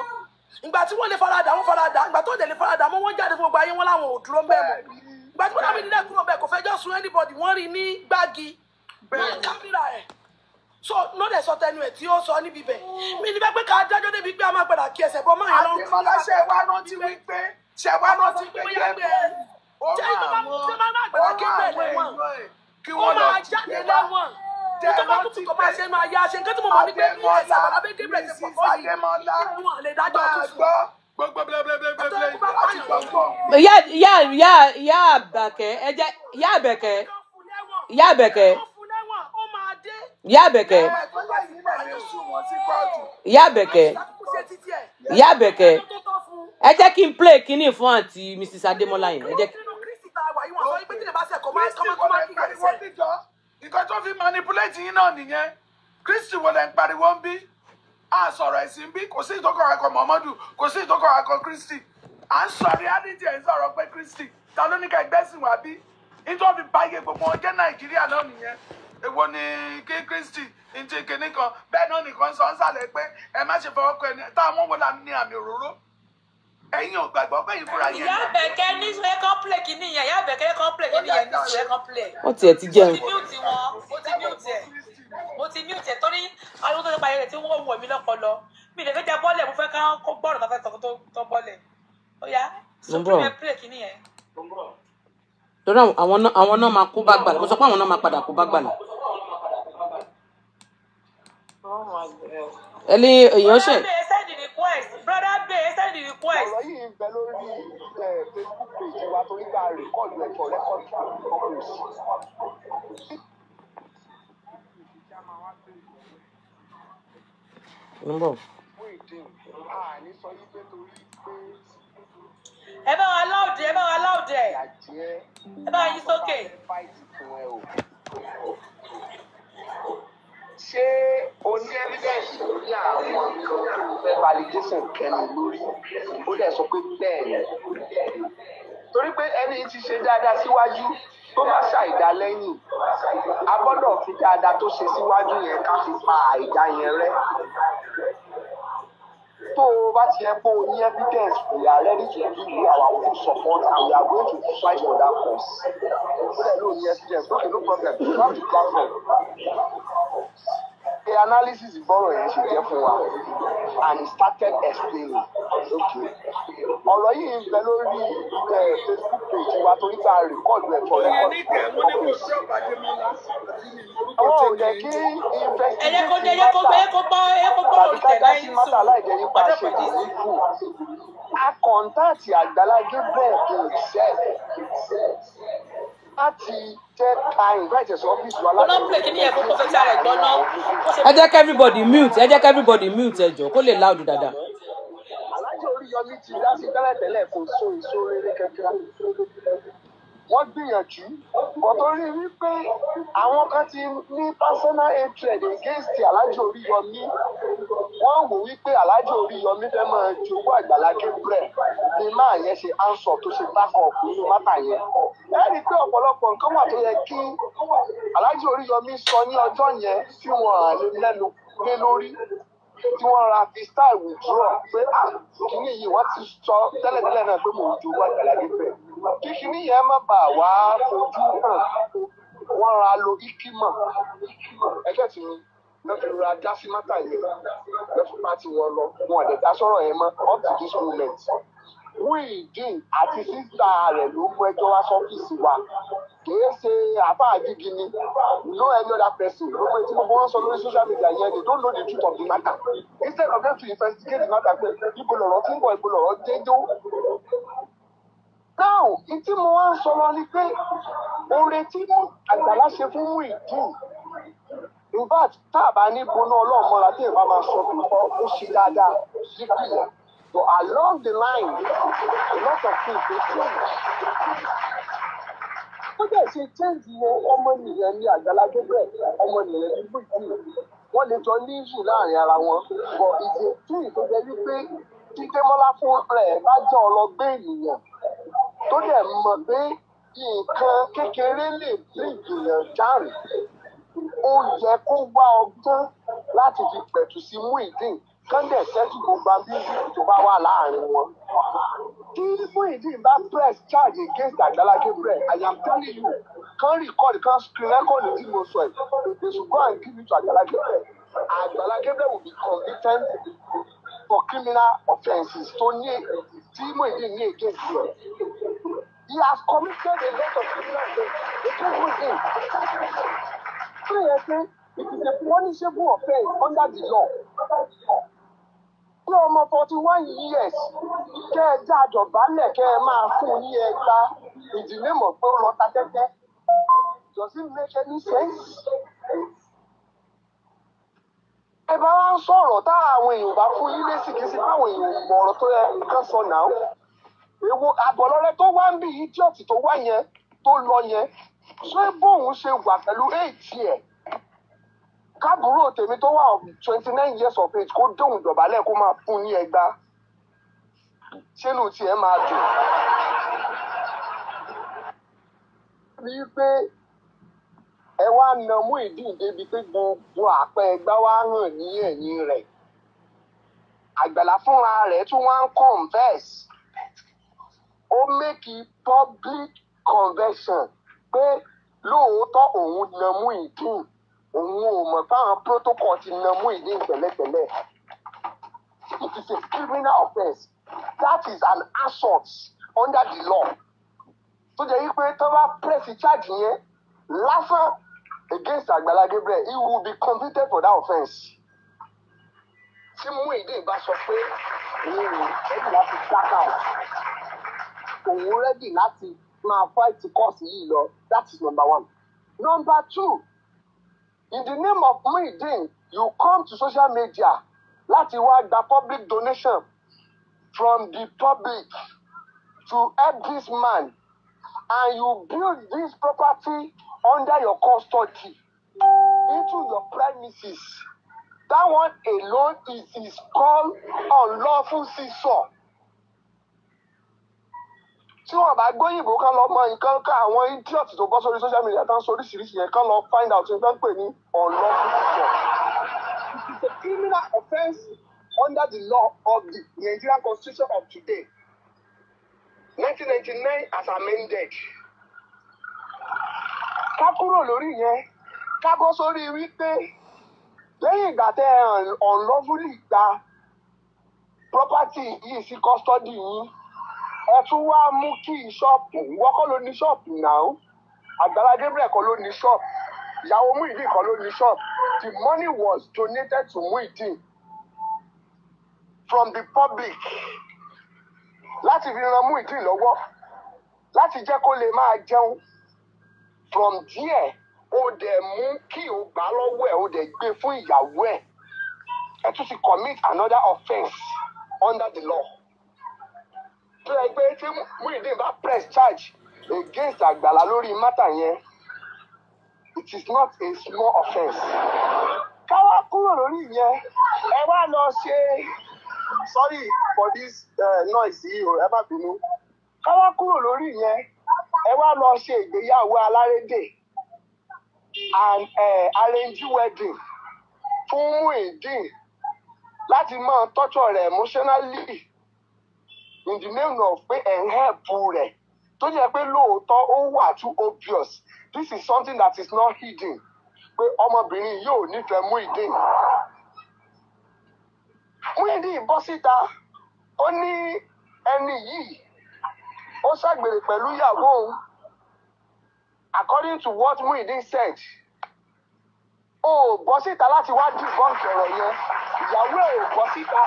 Ìgbà tí wọ́n lè faradà wọ́n faradà ìgbà tó dẹ̀ lè faradà mọ́ wọ́n jáde fún gbogbo ayé wọn láwọn ò dúró bẹ́ẹ̀ mọ́. Ìgbà tí wọ́n dábìí nílẹ̀ kúrò bẹ́ẹ̀ kò fẹjọ́ sun anybody wọ́n rí ní gbági wọ́n kámẹ́rà ẹ̀. So lọ́dẹ̀ sọ tẹnu ẹ̀ tí ó sọ níbi bẹ̀. Mi ní bẹ́ẹ̀ pé ká dájọ́ débi pé a máa padà kí ẹsẹ̀ bọ́ máa yẹn lọ́rùn. Àdèmọ́lá ṣe wá rántí wípé kí wọ́n lọ jáde lẹ́wọ̀n tó bá tún kọ́ máa ṣe máa yá ṣe nǹkan tí mo mọ̀ ní pé bí ẹ̀sìn àbàlá bẹ́ẹ̀ Gabriel ṣe pọ̀ fọ́ yìí wọ́n lè dájọ́ tó fún ìyá Àbẹ̀kẹ́ ẹ jẹ́ ìyá Àbẹ̀kẹ́ ìyá Àbẹ̀kẹ́ ìyá Àbẹ̀kẹ́ ìyá Àbẹ̀kẹ́ ìyá Àbẹ̀kẹ́ ẹ jẹ́ kí n play kíní fún àǹtí Mrs. Adémọ́lá yẹn ẹ jẹ́ kí. Nǹkan tó fi manipulate yín náà nìyẹn Kristi wo lẹ ń pariwo ń bí a sọ̀rọ̀ ẹ̀sìn bí kò sí ìtọ́kọ̀ akọ Muhammadu kò sí ìtọ́kọ̀ akọ Kristi à ń sọ reality ẹ̀ ń sọ̀rọ̀ pé Kristi ta ló ní ká ẹgbẹ́ sìn wá bí nítorí fi báyé gbogbo ọjọ́ Nàìjíríà náà nìyẹn èwo ni kí Kristi ntí kìíní kan bẹ́ẹ̀ náà nìkan sọ ń sàlẹ̀ pé ẹ má ṣe fọwọ́ kọ ẹni táwọn wo la ní àmì òróró ẹ̀yin ò gbàgbọ́ pé ìfura yẹn. Ìyá Àbẹ̀kẹ́ ní ìṣúlẹ̀ kọ́ńplẹ̀ kìíní yẹn Ìyá Àbẹ̀kẹ́ kọ́ńplẹ̀ kìíní yẹn ní ìṣúlẹ̀ kọ́ńplẹ̀. Ó tiẹ̀ ti jẹun. Mo ti mute ẹ̀ torí àwọn tó ń parí rẹ̀ tí wọ́n wọ̀ mí lọ́pọlọ mi lè fẹ́ jẹ bọ́ọ̀lẹ̀ mo fẹ́ ká kó gbọ́dọ̀ káfẹ́ tó bọ́ọ̀lẹ̀ ó yá supreme play kìíní yẹn. Lórí àwọn náà máa kó bá gbàlà mo sọ pé àwọn náà máa padà kó bá gbàlà. Ẹni èèyàn ṣe. Brother Bay send the request. Ọ̀rọ̀ yìí ń bẹ lórí Facebook page wa torí ká rìkọ́ọ̀dù ẹ̀ for record purpose. Ẹ bá wa láòdì ẹ bá wa láòdì ẹ bá yín sókè. Ṣé o ní evidence lórí àwọn nǹkan tó fẹ́ validation kẹ́ni lórí? Ó dẹ̀ sọ pé bẹ́ẹ̀ ni. Torí pé ẹni tí ṣe dáadáa síwájú tó bá ṣàìdá lẹ́yìn a gbọ́dọ̀ fi dáadáa tó ṣe síwájú yẹn ká fi pa àìdá yẹn rẹ́. Tó o bá ti yẹ pé o ní evidence we are ready to give you our full support and we are going to fight for that cause. Ó dẹ̀ ló ní evidence okay no problem you have the platform. The analysis ìgbọ́rọ̀ yẹn ṣe jẹ́ fún wa and he started explaining okay ọ̀rọ̀ yìí ń bẹ lórí Facebook page wa torí ká rìkọ́ọ̀dù ẹ̀ for record purpose. Àwọn ò jẹ́ kí investigation tàbí ká dá sí mátà láìjẹ́ nípa ṣe ìdíkù. A kọ̀ǹtáàtì Àgbàlá Gabriel himself láti jẹ́ ká invite ẹ̀sọ́ ọ́fíìsì wa láti ẹ jẹ́ kí everybody mute ẹ jọ̀ọ́ kó lè loud dáadáa. Alájọ Oríyọmí ti dá sí tẹ́lẹ̀tẹ́lẹ̀ kò so èso rere kankan. Wọ́n gbìyànjú bọ̀ tó rí wípé àwọn kan ti ní personal hatred against Alájọ Oríyọmí. Wọ́n wò wípé Alájọ Oríyọmí fẹ́ máa jowó Àgbàlá Gabriel ní máa yẹn ṣe answer tó ṣe back up nínú mátà yẹn. Ẹ rí i pé ọ̀pọ̀lọpọ̀ nǹkan wà tó yẹ kí Alájọ Oríyọmí sọ ní ọjọ́ yẹn tí wọ́n lè lẹ́nu lé lórí tí wọ́n ra fi style withdraw pé kìíní yìí wọ́n ti sọ tẹ́lẹ̀tẹ́lẹ̀ náà pé mò ń jowó Àgbàlá Gabriel. kíkiní yẹn má bàa wá fojú hàn wọ́n ra lo ikímọ̀ ẹgbẹ́ tí wọ́n fi ra dá sí mátà yẹn lọ́fún pàtì wọn lọ wọn ọ̀dẹ̀ dá sọ̀rọ̀ yẹn mọ́ up to this moment. Muyideen àti sísá rẹ̀ ló mú ẹjọ́ wá sọ́fíìsì wa kìí ṣe àbá àdìgí ni no any other person ló pé tí gbogbo wọn sọ lórí social media yẹn they don't know the truth of the matter instead of them to investigate the matter pé ibo lọ̀rọ̀ tí ń bọ̀ ibo lọ̀rọ̀ dédó. now ìtí mo wá ń sọ lọ ni pé oore tí Àgbàlá ṣe fún Muyideen in fact tá a bá ní boná ọlọ́ọ̀mọ́ra tí èèyàn máa sọ fún ọ ó ṣe dáadáa sípìlẹ̀ but along the line a lot of things dey change. ó dẹ̀ ṣe change wo ọmọ nìyẹn ní Àgbàlá Gabriel ọmọ nìyẹn ní Muyideen wọ́n lè jọ ní ìṣù láàrin ara wọn but ìṣe tí tó jẹ́ wípé tí Démọ́lá fún rẹ̀ bá jẹ́ ọlọ́gbé ènìyàn tó dẹ̀ mọ̀ pé nǹkan kékeré lè bí ìgbìyàn járìn ó yẹ kó wá ọgbọ́n láti fi pẹ̀tù sí Muyideen kọ́ndẹ̀ sẹ́tù gbogbo abíyí tó bá wà láàrin wọn. Tí Muyideen bá press charge against Àgbàlá Gabriel, I am telling you, kan record kan screen record tí mo sọ ẹ̀, they should go and give it to Àgbàlá Gabriel. Àgbàlá Gabriel will be convicted for criminal offences tó ní tí Muyideen ní against him. He has committed a lot of criminal offences against Muyideen. It is a punishable offense under the law. Ní ọmọ 41 years, kẹ́ ẹ já àjọ̀bálẹ̀ kẹ́ ẹ máa fún ní ẹgbà ìdílé mọ̀ pé ó lọ ta tẹ́tẹ́. Does it make any sense? Ẹ bá wá ń sọ̀rọ̀ tá àwọn èèyàn bá fún yín lésì kí sí báwọn èèyàn mọ̀ ọ̀rọ̀ tó yẹ kán sọ náà. Èwo àbọ̀lọ́rẹ́ tó wá ń bí idiot tó wá yẹn tó lọ yẹn. Ṣé bóun ṣe wà pẹ̀lú 8 ẹ̀? Kábùrò tèmi tó wà 29 years of age kó dóhùn dọ̀bálẹ̀ kó máa fún ní ẹgbà ṣénú tiẹ̀ máa dùn. Rí i pé ẹ wá na Muyideen débi pé gbogbo àpẹ ẹgbà wá hàn ní ẹ̀yìn rẹ̀. Àgbàlá fúnra rẹ̀ tún wá ń confess. Ó make public confession pé lóòótọ́ òun na Muyideen. Òun ò mọ̀ fáwọn protocol ti na Muyideen tẹ́lẹ̀tẹ́lẹ̀. It is a criminal offence. That is an assault under the law. Tó jẹ́ wípé tó bá press charge yẹn lásán against Àgbàlá Gabriel, he will be convicted for that offence. Tí Muyideen bá sọ pé òun ò ready láti back out, òun ready láti máa fight course yìí lọ, that is number 1. Number 2. In the name of Muyideen, you come to social media láti wá gba public donation from the public to help this man and you build this property under your custody into your premises. That one alone is called unlawful seizure. Tí wọ́n bá gbóyìnbó kán lọ mọ nǹkan ká àwọn idiot tó bọ́ sórí social media tán sọ oríṣiríṣi yẹn kán lọ find out nǹkan pè ní unlawful seizure. It is a criminal offence under the law of the Nigerian Constitution of today. 1999 as amended. Ká kúrò lórí yẹn, ká bọ́ sórí wípé lẹ́yìn ìgbà tẹ́ unlawfully gba property yìí sí custody yín. Ẹ tún wá mú kí ṣọ́ọ̀pù wọ́n kọ́ ló ní ṣọ́ọ̀pù náà. Àgbàlá Gabriel kọ́ ló ní ṣọ́ọ̀pù. Ìyàwó Muyideen kọ́ ló ní ṣọ́ọ̀pù. The money was donated to Muyideen from the public láti fi ran Muyideen lọ́wọ́ láti jẹ́ kó lè máa jẹun. From there, ó dẹ̀ mú kí o gbà lọ́wọ́ ẹ̀ ó dẹ̀ gbé fún ìyàwó ẹ̀. Ẹ tún ti commit another offence under the law. Tó yẹ pé tí Muyideen bá press charge against Àgbàlá lórí mátà yẹn, it is not a small offence. Ká wá kúrò lórí yẹn, ẹ wá lọ ṣe sorry for this noise yìí o, ẹ má bínú. Ká wá kúrò lórí yẹn, ẹ wá lọ ṣe ìgbéyàwó alárédè and arrange wedding fún Muyideen láti máa torture rẹ̀ emotionally in the name of pé ẹ̀ ń help rẹ̀ tó jẹ́ pé lóòótọ́ ó wà too obvious. This is something that is not hidden. Pé ọmọbìnrin yóò nífẹ̀ẹ́ Muyideen. Muyideen bọ́ síta, ó ní ẹni yìí, ó ṣàgbèrè pẹ̀lú ìyàwó òun. According to what Muyideen said, ó bọ́ síta láti wá debunk ọ̀rọ̀ yẹn. Ìyàwó ẹ̀ ò bọ́ síta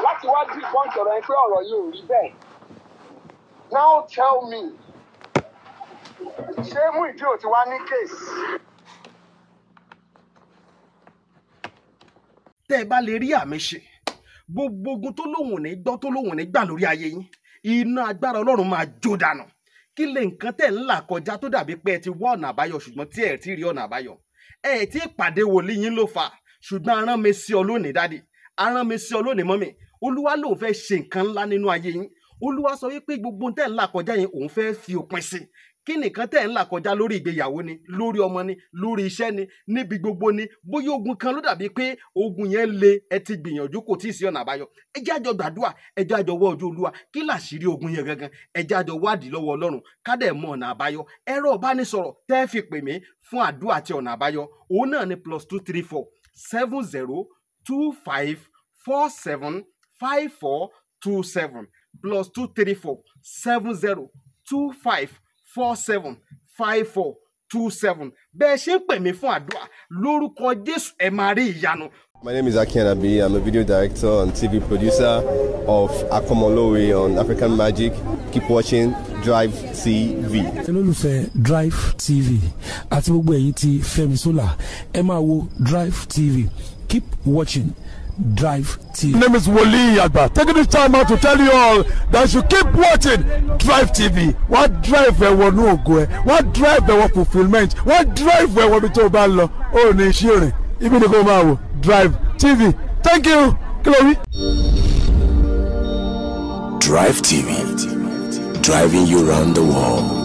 láti wá debunk ọ̀rọ̀ yẹn pé ọ̀rọ̀ yìí ò rí bẹ́ẹ̀. Now tell me, ṣé Muyideen ò ti wá ní case? Tẹ́ ẹ bá lè rí àmì ṣe, gbogbo ogun tó lóhùn ní gbọ́ tó lóhùn ní gbà lórí ayé yín, iná agbára Ọlọ́run máa jó dànù. Kí lè nǹkan tẹ̀ ń là kọjá tó dàbí pé ẹ ti wá ọ̀nà àbáyọ ṣùgbọ́n tí ẹ ti rí ọ̀nà àbáyọ. Ẹ ti pàdé wòlíì yín ló fà, ṣùgbọ́n arán mi sí ọ lónìí dádì, arán mi sí ọ lónìí mọ́mì. Olúwa lòun fẹ́ ṣe nǹkan ńlá nínú ayé yín. Olúwa sọ wípé gbogbo tẹ̀ ń là kọjá yẹn òun fẹ́ fi òpin sí. Kí nìkan tẹ̀ ń là kọjá lórí ìgbéyàwó ni, lórí ọmọ ni, lórí iṣẹ́ ni, níbi gbogbo ni, bóyá ogun kan ló dàbí pé ogun yẹn le, ẹ ti gbìyànjú kò tí ì sí ọ̀nà àbáyọ. Ẹ jẹ́ àjọ gbàdúrà, ẹ jẹ́ àjọ wá ojú Olúwa, kí làṣírí ogun yẹn gangan, ẹ jẹ́ àjọ wádìí lọ́wọ́ Ọlọ́run, ká dẹ̀ mọ ọ̀nà àbáyọ. Ẹ̀rọ ìbánisọ̀rọ̀ tẹ́ fi pè mí fún àdúrà àti ọ̀nà àbáyọ, òun náà ni +234 70 25 47 5427 +234 70 25 47 5427. Bẹ́ẹ̀ ṣe ń pè mí fún àdúrà lórúkọ Jésù ẹ máa rí ìyanu. My name is Aki Anabi. I'm a video director and TV producer of Akomolowe on African Magic. Keep watching Drive TV. Olólùfẹ́ Drive TV àti gbogbo ẹ̀yin tí Fẹ́mi Sola ẹ máa wo Drive TV. Keep watching Drive TV. My name is Wole Agba. Taking this time out to tell you all that you keep watching Drive TV. What drive ẹ̀wọ̀ ní ògo ẹ̀? What drive ẹ̀wọ̀ fulfilment? What drive ẹ̀wọ̀ bí tó bá lọ? Ó ní iṣẹ́ rìn. Ibi ni kò máa wò Drive TV. Thank you. Chloe. Drive TV. Driving you around the world.